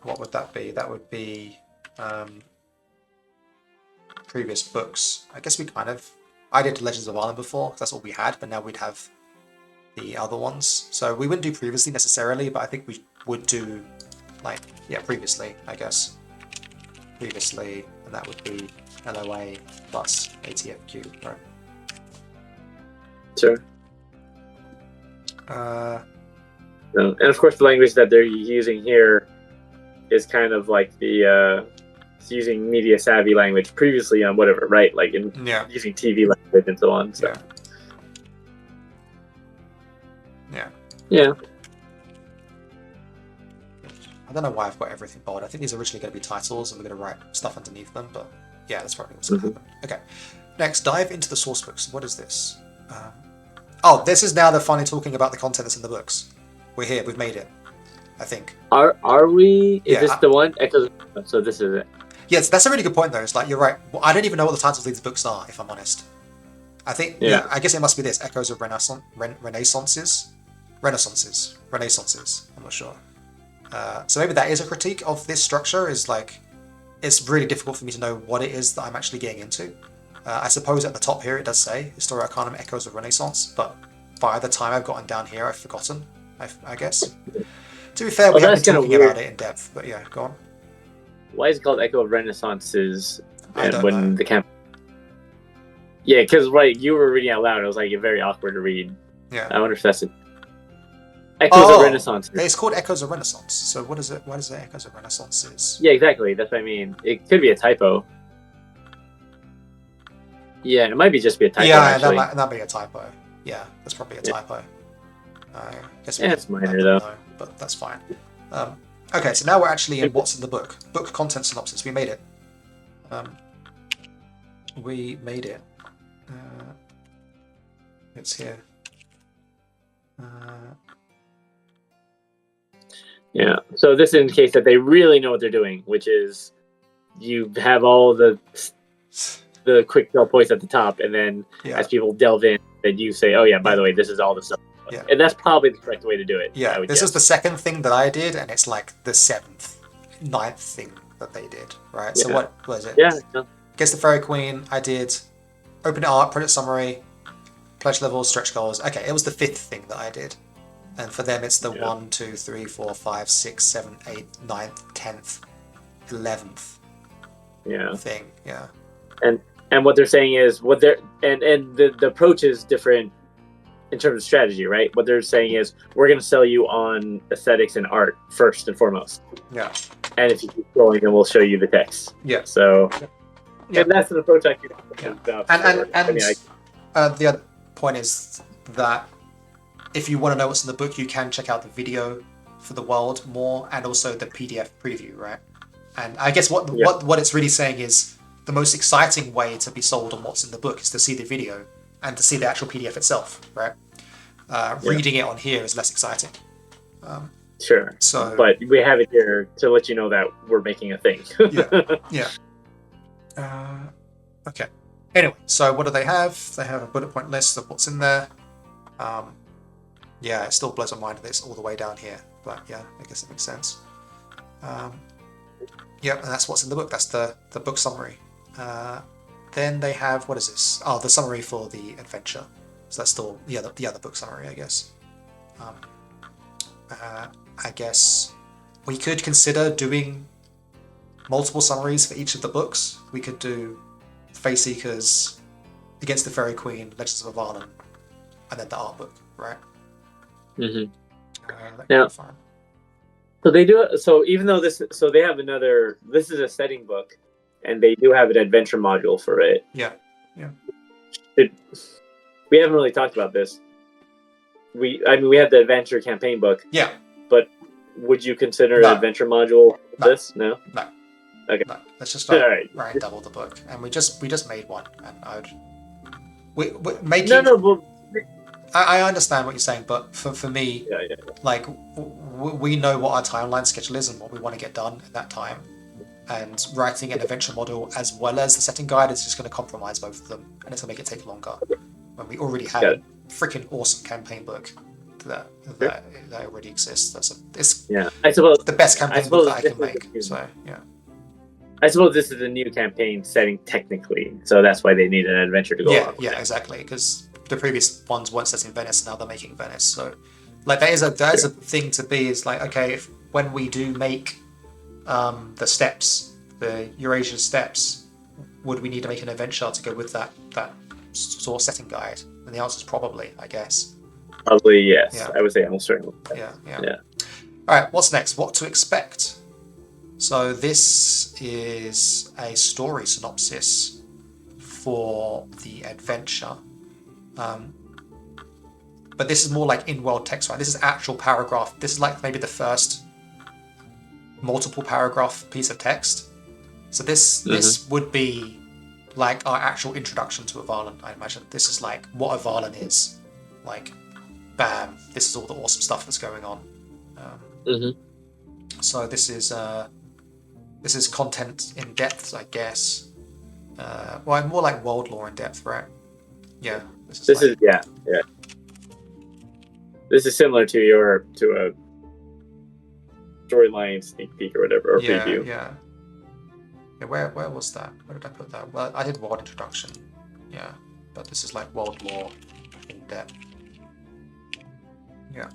what would that be? That would be previous books. I guess I did Legends of Avallen before, because that's all we had, but now we'd have the other ones. So we wouldn't do previously necessarily, but I think we would do, previously, I guess. Previously, and that would be LOA plus ATFQ, right? Sure. And of course, the language that they're using here is kind of like it's using media savvy language previously on whatever, right? Like using TV language and so on. So. Yeah. I don't know why I've got everything bold. I think these are originally going to be titles and we're going to write stuff underneath them, but yeah, that's probably what's going to happen. Okay. Next, dive into the source books. What is this? This is now the finally talking about the content that's in the books. We're here. We've made it. I think. Are we? Is this the one? So this is it. Yes, that's a really good point though. It's like, you're right. Well, I don't even know what the titles of these books are, if I'm honest. I think, I guess it must be this. Echoes of Renaissances. I'm not sure. So maybe that is a critique of this structure, is like, it's really difficult for me to know what it is that I'm actually getting into. I suppose at the top here it does say Historica Arcanum Echoes of Renaissance, but by the time I've gotten down here I've forgotten, I guess. To be fair, we haven't been talking about it in depth, but yeah, go on. Why is it called Echo of Renaissances? I don't know. The camp. Yeah, because right, you were reading out loud. It was like very awkward to read. Yeah. I wonder if that's it. Echoes of Renaissance. It's called Echoes of Renaissance. So what is it? What is it? Echoes of Renaissance is? Yeah, exactly. That's what I mean. It could be a typo. Yeah, it might be just be a typo. Yeah, that might be a typo. Yeah, that's probably a typo. I guess it's minor though. Know, but that's fine. Okay, so now we're actually in what's in the book. Book content synopsis. We made it. We made it. It's here. Yeah, so this indicates that they really know what they're doing, which is you have all the quick sell points at the top, and then as people delve in, then you say, oh yeah, by the way, this is all the stuff. Yeah. And that's probably the correct way to do it. Yeah, this is the second thing that I did, and it's like the ninth thing that they did, right? Yeah. So what was it? Yeah. Against the Fairy Queen, I did open art, project summary, pledge levels, stretch goals. Okay, it was the fifth thing that I did. And for them, it's the 1, 2, 3, 4, 5, 6, 7, 8, 9th, 10th, 11th thing. Yeah. And what they're saying is the approach is different in terms of strategy, right? What they're saying is we're going to sell you on aesthetics and art first and foremost. Yeah. And if you keep going, then we'll show you the text. Yeah. So, and that's an approach I could about. And the other point is that if you want to know what's in the book, you can check out the video for the world more, and also the PDF preview, right? And I guess what it's really saying is the most exciting way to be sold on what's in the book is to see the video and to see the actual PDF itself, right? Reading it on here is less exciting. Sure. But we have it here to let you know that we're making a thing. Yeah. Okay. Anyway, so what do they have? They have a bullet point list of what's in there. Yeah, it still blows my mind that it's all the way down here, but yeah, I guess it makes sense. Yep, and that's what's in the book. That's the book summary. Then they have, what is this? Oh, the summary for the adventure. So that's still the other book summary, I guess. I guess we could consider doing multiple summaries for each of the books. We could do Faeseekers, Against the Fairy Queen, Legends of Avallen, and then the art book, right? Mm-hmm. Now, so they do. So even though they have another. This is a setting book, and they do have an adventure module for it. Yeah. We haven't really talked about this. We have the adventure campaign book. Yeah. But would you consider an adventure module for this? No. No. Okay. No. Let's just write double the book, and we just made one, and I would making. No. Well, I understand what you're saying, but for me, like we know what our timeline schedule is and what we want to get done in that time, and writing an adventure model as well as the setting guide is just going to compromise both of them, and it's going to make it take longer when we already have a freaking awesome campaign book that already exists. I suppose the best campaign book that I can make. So yeah. I suppose this is a new campaign setting technically, so that's why they need an adventure to go on. Yeah, exactly, because the previous ones weren't set in Venice, now they're making Venice. So, like, that is a thing to be. Is like, okay, when we do make the steps, the Eurasian steps, would we need to make an adventure to go with that sort of setting guide? And the answer is probably, I guess. Probably yes. Yeah. I would say almost certainly. Yeah. All right, what's next? What to expect? So this is a story synopsis for the adventure. But this is more like in-world text, right? This is actual paragraph. This is like maybe the first multiple paragraph piece of text. So this would be like our actual introduction to Avallen, I imagine. This is like what Avallen is. Like, bam, this is all the awesome stuff that's going on. So this is content in depth, I guess. Well, more like world lore in depth, right? Yeah. This is This is similar to storyline sneak peek or whatever, or Yeah, preview. yeah. Yeah, where was that? Where did I put that? Well, I did world introduction. Yeah, but this is like world lore in depth. Yeah,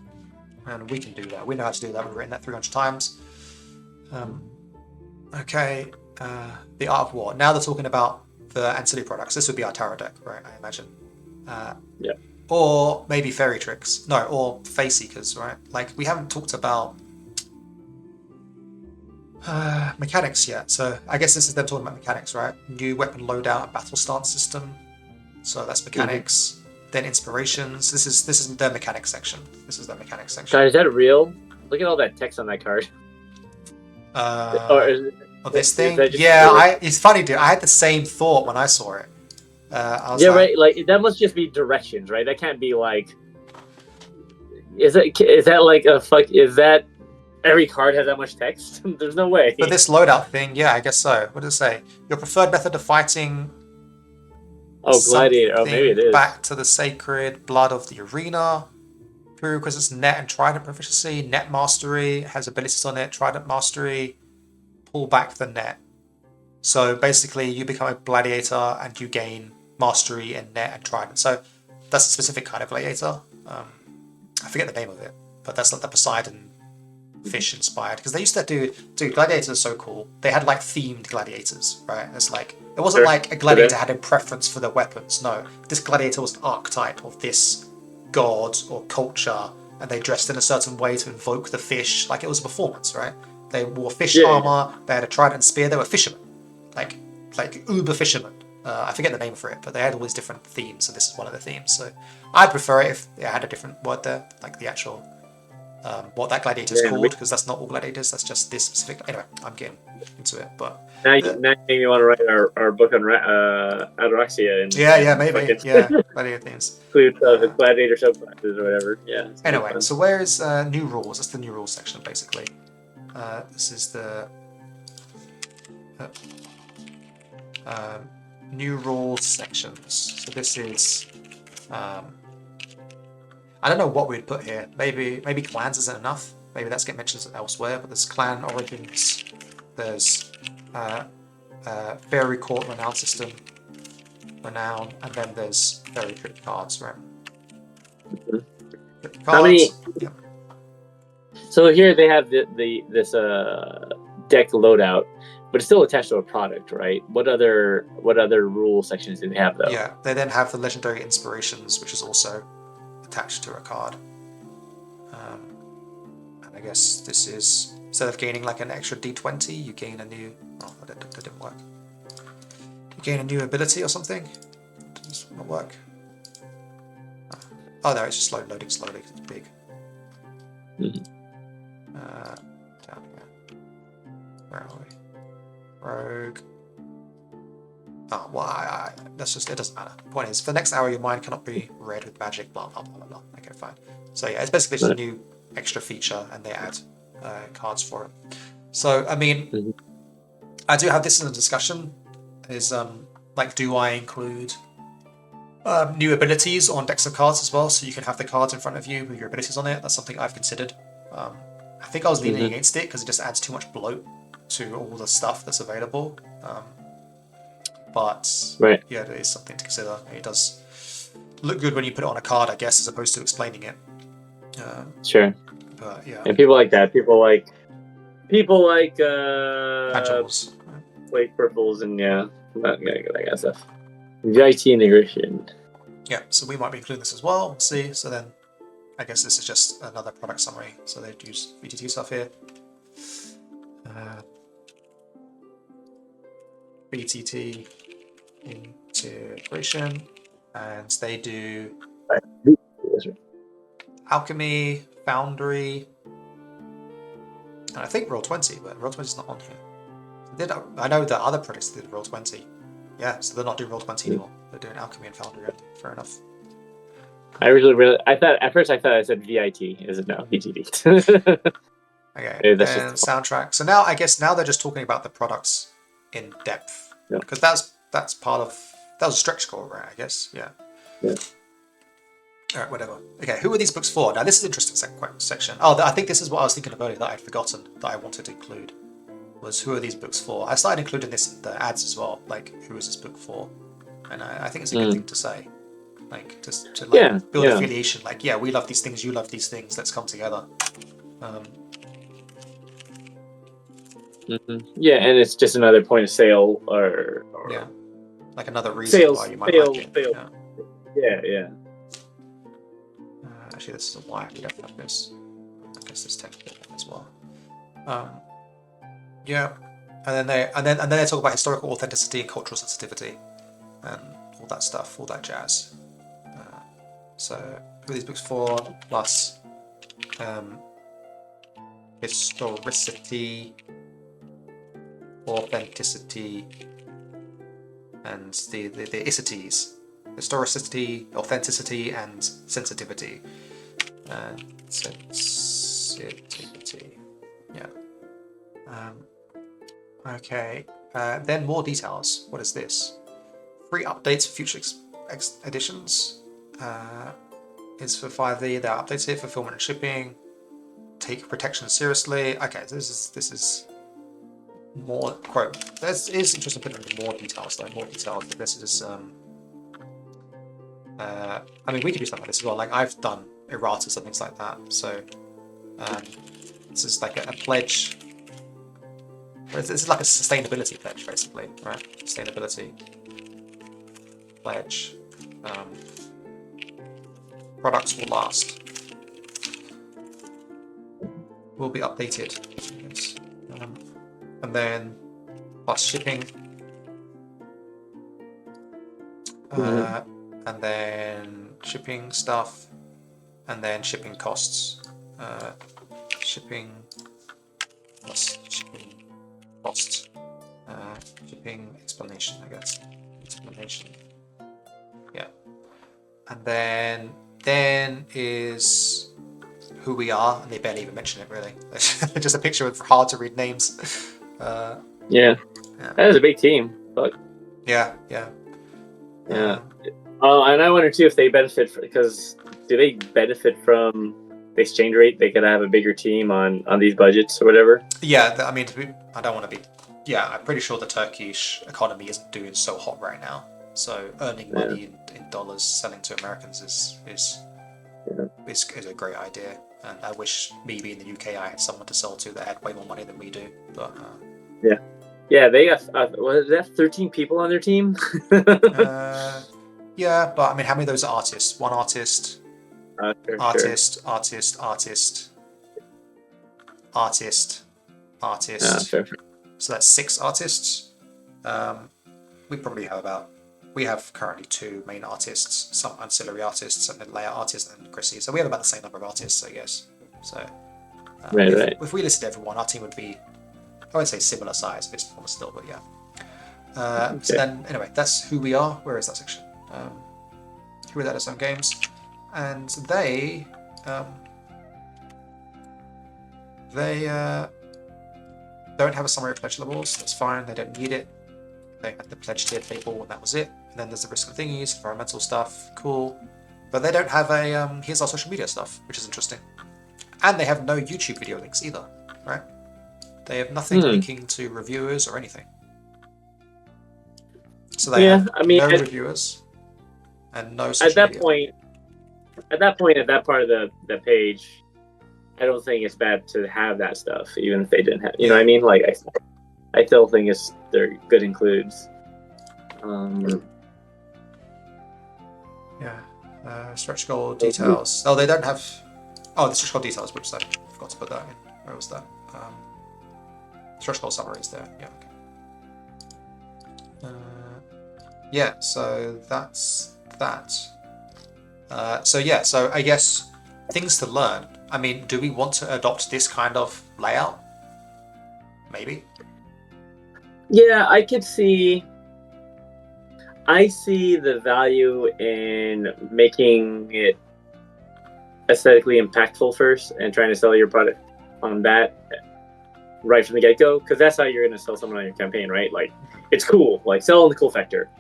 and we can do that. We know how to do that. We've written that 300 times. Okay, the Art of War. Now they're talking about the ancillary products. This would be our tarot deck, right? I imagine. Yeah. Or maybe fairy tricks. No, or Faeseekers, right? Like, we haven't talked about mechanics yet. So I guess this is them talking about mechanics, right? New weapon loadout and battle stance system. So that's mechanics. Then inspirations. This is the mechanics section. This is the mechanics section. God, is that real? Look at all that text on that card. This thing? Yeah, it's funny, dude. I had the same thought when I saw it. I was right. Like that must just be directions, right? That can't be like. Is that like a fuck? Is that every card has that much text? There's no way. For this loadout thing, yeah, I guess so. What does it say? Your preferred method of fighting. Oh, gladiator. Oh, maybe it is. Back to the sacred blood of the arena. Prerequisites: net and trident proficiency. Net mastery has abilities on it. Trident mastery. Pull back the net. So basically, you become a gladiator and you gain mastery in net and trident. So that's a specific kind of gladiator. I forget the name of it, but that's like the Poseidon fish inspired. Because they used to do gladiators are so cool. They had like themed gladiators, right? It's like it wasn't like a gladiator had a preference for their weapons. No, this gladiator was an archetype of this god or culture, and they dressed in a certain way to invoke the fish. Like it was a performance, right? They wore fish armor. They had a trident and spear. They were fishermen, like uber fishermen. I forget the name for it, but they had all these different themes, and this is one of the themes. So I'd prefer it if it had a different word there, like the actual what that gladiator is called, because that's not all gladiators. That's just this specific. Anyway, I'm getting into it, but now you make me want to write our book on Adoraxia. And maybe gladiator themes. Include the gladiator subclasses or whatever. Yeah. Anyway, so where is new rules? That's the new rules section, basically. This is the new rules sections. So this is I don't know what we'd put here. Maybe clans isn't enough. Maybe that's get mentioned elsewhere. But there's clan origins. There's fairy court renown system, renown, and then there's fairy trick cards, right? Cards. How many? Yeah. So here they have this deck loadout, but it's still attached to a product, right? What other rule sections do they have though? Yeah, they then have the legendary inspirations, which is also attached to a card. And I guess this is, instead of gaining like an extra d20, you gain a new. Oh, that didn't work. You gain a new ability or something. It doesn't work. Oh no, it's just loading slowly. It's big. Down here. Where are we? Rogue. Oh, well, that's just, it doesn't matter. The point is, for the next hour, your mind cannot be read with magic, blah, blah, blah, blah, blah. Okay, fine. So yeah, it's basically just a new extra feature, and they add cards for it. So, I mean, I do have this in the discussion, is, like, do I include new abilities on decks of cards as well, so you can have the cards in front of you with your abilities on it? That's something I've considered. I think I was leaning against it, because it just adds too much bloat to all the stuff that's available. But yeah, it is something to consider. It does look good when you put it on a card, I guess, as opposed to explaining it. Sure. But yeah. And people like that. People like Angels. like purples and that kind of stuff. VIT integration. Yeah, so we might be including this as well. We'll see. So then I guess this is just another product summary. So they'd use VTT stuff here. BTT integration, and they do alchemy, foundry, and I think Roll20, but Roll20 is not on here. I know that other products did Roll20. Yeah, so they're not doing Roll20 anymore. They're doing alchemy and foundry. Fair enough. I thought I said VIT. Is it no VTT? Okay, and soundtrack. So now I guess they're just talking about the products in depth, because that's part of, that was a stretch goal, right? I guess, yeah. All right, whatever. Okay, who are these books for? Now, this is an interesting section. Oh, I think this is what I was thinking of earlier that I'd forgotten that I wanted to include. Was who are these books for? I started including this in the ads as well. Like, who is this book for? And I think it's a good thing to say. Like, just to like build affiliation. Like, yeah, we love these things, you love these things. Let's come together. Yeah, and it's just another point of sale or yeah, like another reason sales, why you might like it. Yeah. Actually, this is a why we don't have this. I guess this technical as well. Yeah, and then they talk about historical authenticity and cultural sensitivity, and all that stuff, all that jazz. So who are these books for? Plus, historicity, authenticity, and the issities. Historicity, authenticity, and sensitivity. Sensitivity. Yeah. Okay. Then more details. What is this? Free updates for future editions. Is for 5e. There are updates here, fulfillment and shipping. Take protection seriously. Okay, this is more quote. This is interesting putting in more details though. More details. This is I mean, we could do something like this as well. Like I've done erratas and things like that. So this is like a pledge. This is like a sustainability pledge, basically, right? Sustainability pledge. Products will last. Will be updated. Yes. And then plus shipping. And then shipping stuff. And then shipping costs. Shipping plus shipping costs. Shipping explanation, I guess. Explanation. Yeah. And then is who we are, and they barely even mention it really. Just a picture of hard to read names. Yeah. That is a big team. But yeah. And I wonder too if they benefit because do they benefit from the exchange rate? They could have a bigger team on these budgets or whatever. Yeah, I mean, I don't want to be. Yeah, I'm pretty sure the Turkish economy isn't doing so hot right now. So earning money in dollars, selling to Americans is a great idea. And I wish me being in the UK, I had someone to sell to that had way more money than we do. But yeah, they got what is that? 13 people on their team. Yeah, but I mean, how many of those are artists? One artist, artist. Fair. So that's 6 artists. We have currently 2 main artists, some ancillary artists, and a layout artist, and Chrissy. So we have about the same number of artists, I guess. So Right. If we listed everyone, our team would be, I would say similar size, but it's almost still, but yeah. So then, anyway, that's who we are. Where is that section? Who is that at some games? And they don't have a summary of pledge levels. That's fine. They don't need it. They had the pledge tier table, and that was it. And then there's the risk of thingies, environmental stuff, cool. But they don't have a here's our social media stuff, which is interesting. And they have no YouTube video links either, right? They have nothing linking to reviewers or anything. So they have no reviewers and no social media. At that part of the page, I don't think it's bad to have that stuff, even if they didn't have. You know what I mean? Like I still think they're good includes. Stretch goal details. Oh, they don't have. Oh, the stretch goal details website. Forgot to put that in. Where was that? Stretch goal summary is there. Yeah. Okay. So that's that. So I guess things to learn. I mean, do we want to adopt this kind of layout? Maybe. Yeah, I see the value in making it aesthetically impactful first and trying to sell your product on that right from the get-go, because that's how you're going to sell someone on your campaign, right? Like, it's cool, like sell on the cool factor.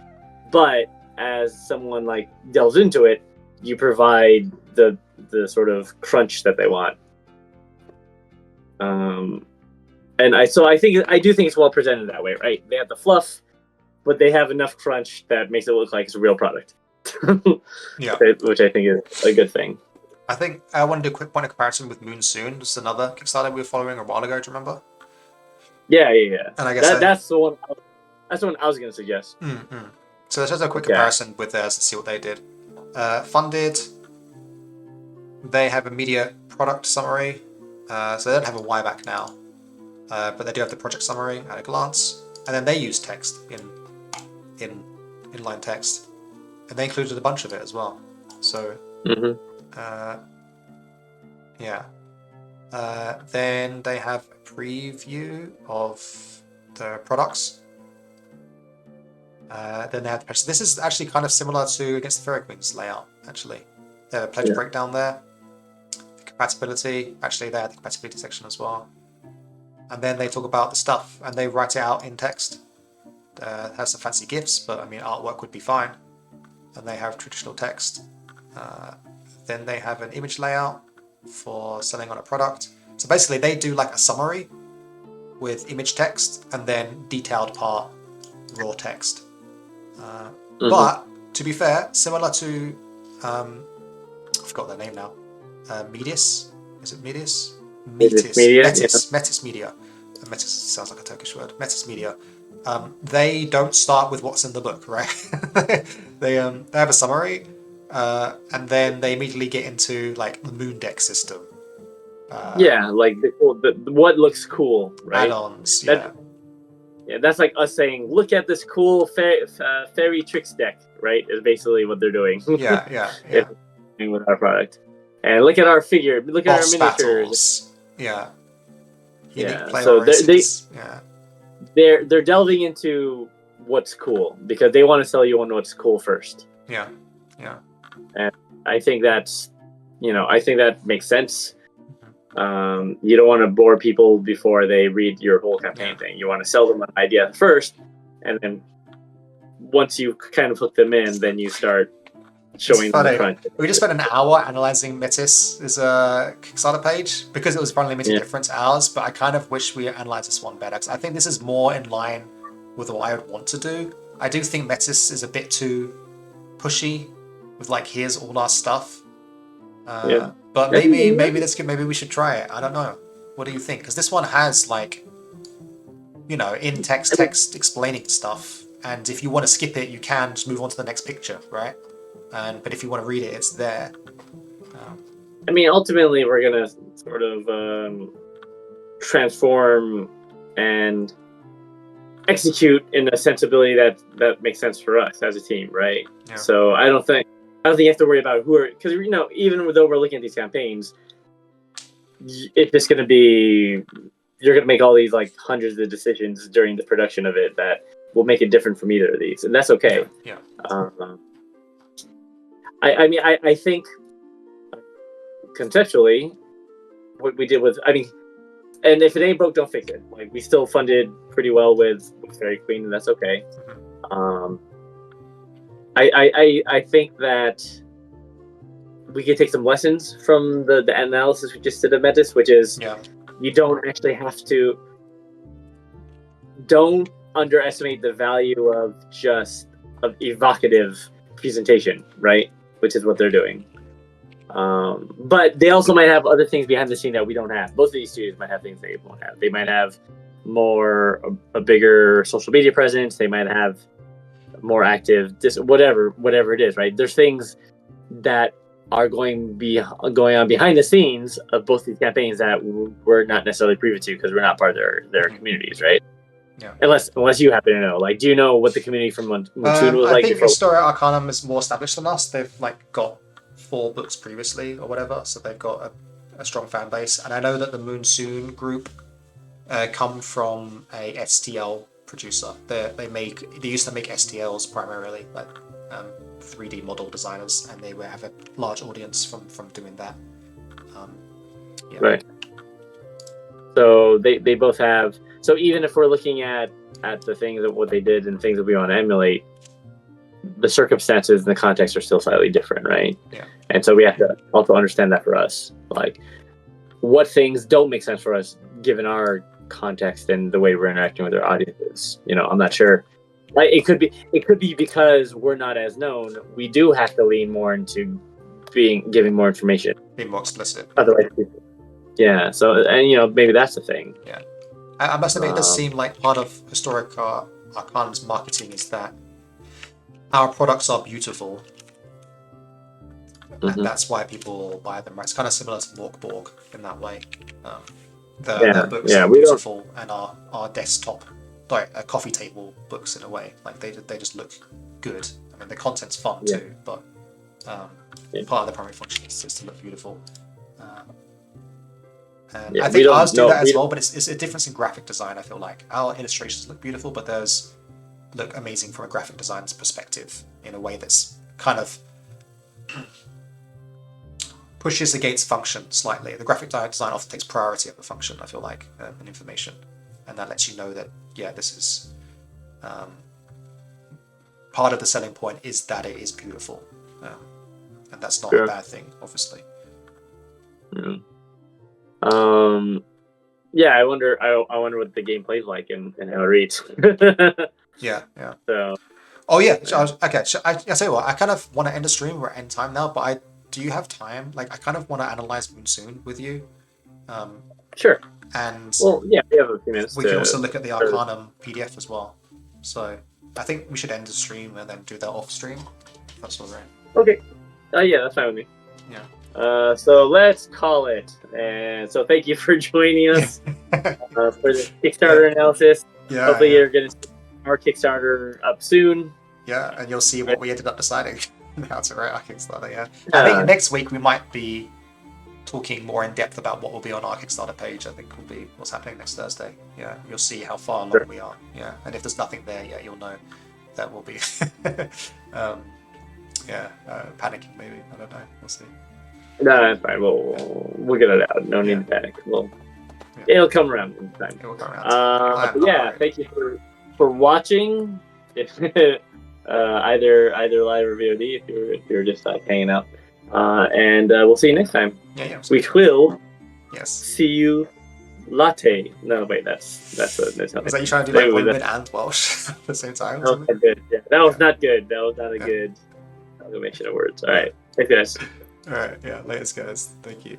But as someone like delves into it, you provide the sort of crunch that they want. And I do think it's well presented that way, right? They have the fluff, but they have enough crunch that makes it look like it's a real product. Yeah. Which I think is a good thing. I think I want to do a quick point of comparison with Moon Soon. This is another Kickstarter we were following a while ago. Do you remember? Yeah. And I guess that's the one. That's the one I was going to suggest. So let's just a quick comparison with theirs to see what they did. Funded. They have immediate product summary. So they don't have a wieback now, but they do have the project summary at a glance. And then they use text in inline text, and they included a bunch of it as well. So. Then they have a preview of the products. Then they have the this is actually kind of similar to Against the Fairy Queen's layout, actually. They have a pledge breakdown there. The compatibility, actually they have the compatibility section as well. And then they talk about the stuff and they write it out in text. Has some fancy GIFs, but I mean artwork would be fine. And they have traditional text. Then they have an image layout for selling on a product. So basically they do like a summary with image text and then detailed part raw text. But to be fair, similar to I forgot their name now. Medius? Is it Medius? Metis Media. Metis sounds like a Turkish word. Metis Media. They don't start with what's in the book, right? they have a summary, and then they immediately get into like the moon deck system. Like the what looks cool, right? Add-ons, that's like us saying, look at this cool fairy tricks deck, right? Is basically what they're doing. Yeah. With our product, and look at our figure, look at Boss our miniatures. Battles. Unique so they're delving into what's cool because they want to sell you on what's cool first. Yeah. And I think that's, I think that makes sense. You don't want to bore people before they read your whole campaign thing. You want to sell them an idea first, and then once you kind of hook them in, then you start showing them the front. We just spent an hour analyzing Metis' Kickstarter page because it was finally limited different hours, but I kind of wish we analyzed this one better because I think this is more in line with what I would want to do. I do think Metis is a bit too pushy with like, here's all our stuff. But maybe that's good. Maybe we should try it. I don't know. What do you think? Because this one has like, in text explaining stuff, and if you want to skip it, you can just move on to the next picture, right? But if you want to read it, it's there. I mean, ultimately, we're gonna sort of transform and execute in a sensibility that makes sense for us as a team, right? Yeah. So I don't think you have to worry about because even though we're looking at these campaigns, it's just gonna be, you're gonna make all these like hundreds of decisions during the production of it that will make it different from either of these, and that's okay. Yeah. I think conceptually what we did and if it ain't broke, don't fix it. Like, we still funded pretty well with Fairy Queen, and that's okay. I think that we could take some lessons from the analysis we just did of Metis, which is you don't actually have to. Don't underestimate the value of evocative presentation, right? Which is what they're doing. But they also might have other things behind the scene that we don't have. Both of these studios might have things they won't have. They might have a bigger social media presence. They might have more active, whatever it is, right? There's things that are going on behind the scenes of both these campaigns that we're not necessarily privy to because we're not part of their communities, right? Yeah. Unless you happen to know, like, do you know what the community from Moon was like? I think Historica Arcanum is more established than us. They've like got 4 books previously or whatever, so they've got a strong fan base. And I know that the Moon Soon group come from a STL producer. They used to make STLs primarily, like 3D model designers, and they have a large audience from doing that. Right. So they both have. So even if we're looking at the things of what they did and things that we want to emulate, the circumstances and the context are still slightly different, right? Yeah. And so we have to also understand that for us, like what things don't make sense for us given our context and the way we're interacting with our audiences. I'm not sure. Like it could be because we're not as known. We do have to lean more into giving more information, being more explicit. Otherwise, yeah. So and maybe that's the thing. Yeah. I must admit, it does seem like part of Historica Arcanum's marketing is that our products are beautiful, and that's why people buy them. Right? It's kind of similar to Borg in that way. Their books are beautiful and are desktop, coffee table books in a way. Like they just look good. I mean, the content's fun too, but part of the primary function is to look beautiful. And I think ours do that as well, but it's a difference in graphic design. I feel like our illustrations look beautiful, but theirs look amazing from a graphic designer's perspective in a way that's kind of pushes against function slightly. The graphic design often takes priority over function, I feel like, and information, and that lets you know that this is part of the selling point is that it is beautiful, and that's not a bad thing, obviously. I wonder what the game plays like and how it reads. Yeah. So okay, I tell you what, I kind of want to end the stream. We're at end time now, but do you have time? Like, I kind of want to analyze Monsoon with you. Sure. And we have a few minutes. We can also look at the Arcanum PDF as well. So I think we should end the stream and then do that off stream. That's all right. Okay. That's fine with me. Yeah. So let's call it. And so thank you for joining us for the Kickstarter analysis. Yeah. Hopefully you're going to see our Kickstarter up soon. Yeah, and you'll see what we ended up deciding how to write our Kickstarter. Yeah. I think next week we might be talking more in depth about what will be on our Kickstarter page. I think will be what's happening next Thursday. Yeah, you'll see how far along we are. Yeah, and if there's nothing there yet, you'll know that will be panicking maybe. I don't know. We'll see. No, that's fine. We'll get it out. No need to panic. It'll come around in time. It will come around. Thank you for watching. Either live or VOD if you're just hanging out. And we'll see you next time. Yeah. We will. Yes. See you. Latte. No, wait. That's a. Is that you trying to do like Roman and Welsh at the same time? That was not good. Yeah, that was not good. That was not a good combination of words. All right. Thanks, guys. All right. Yeah. Latest, guys. Thank you.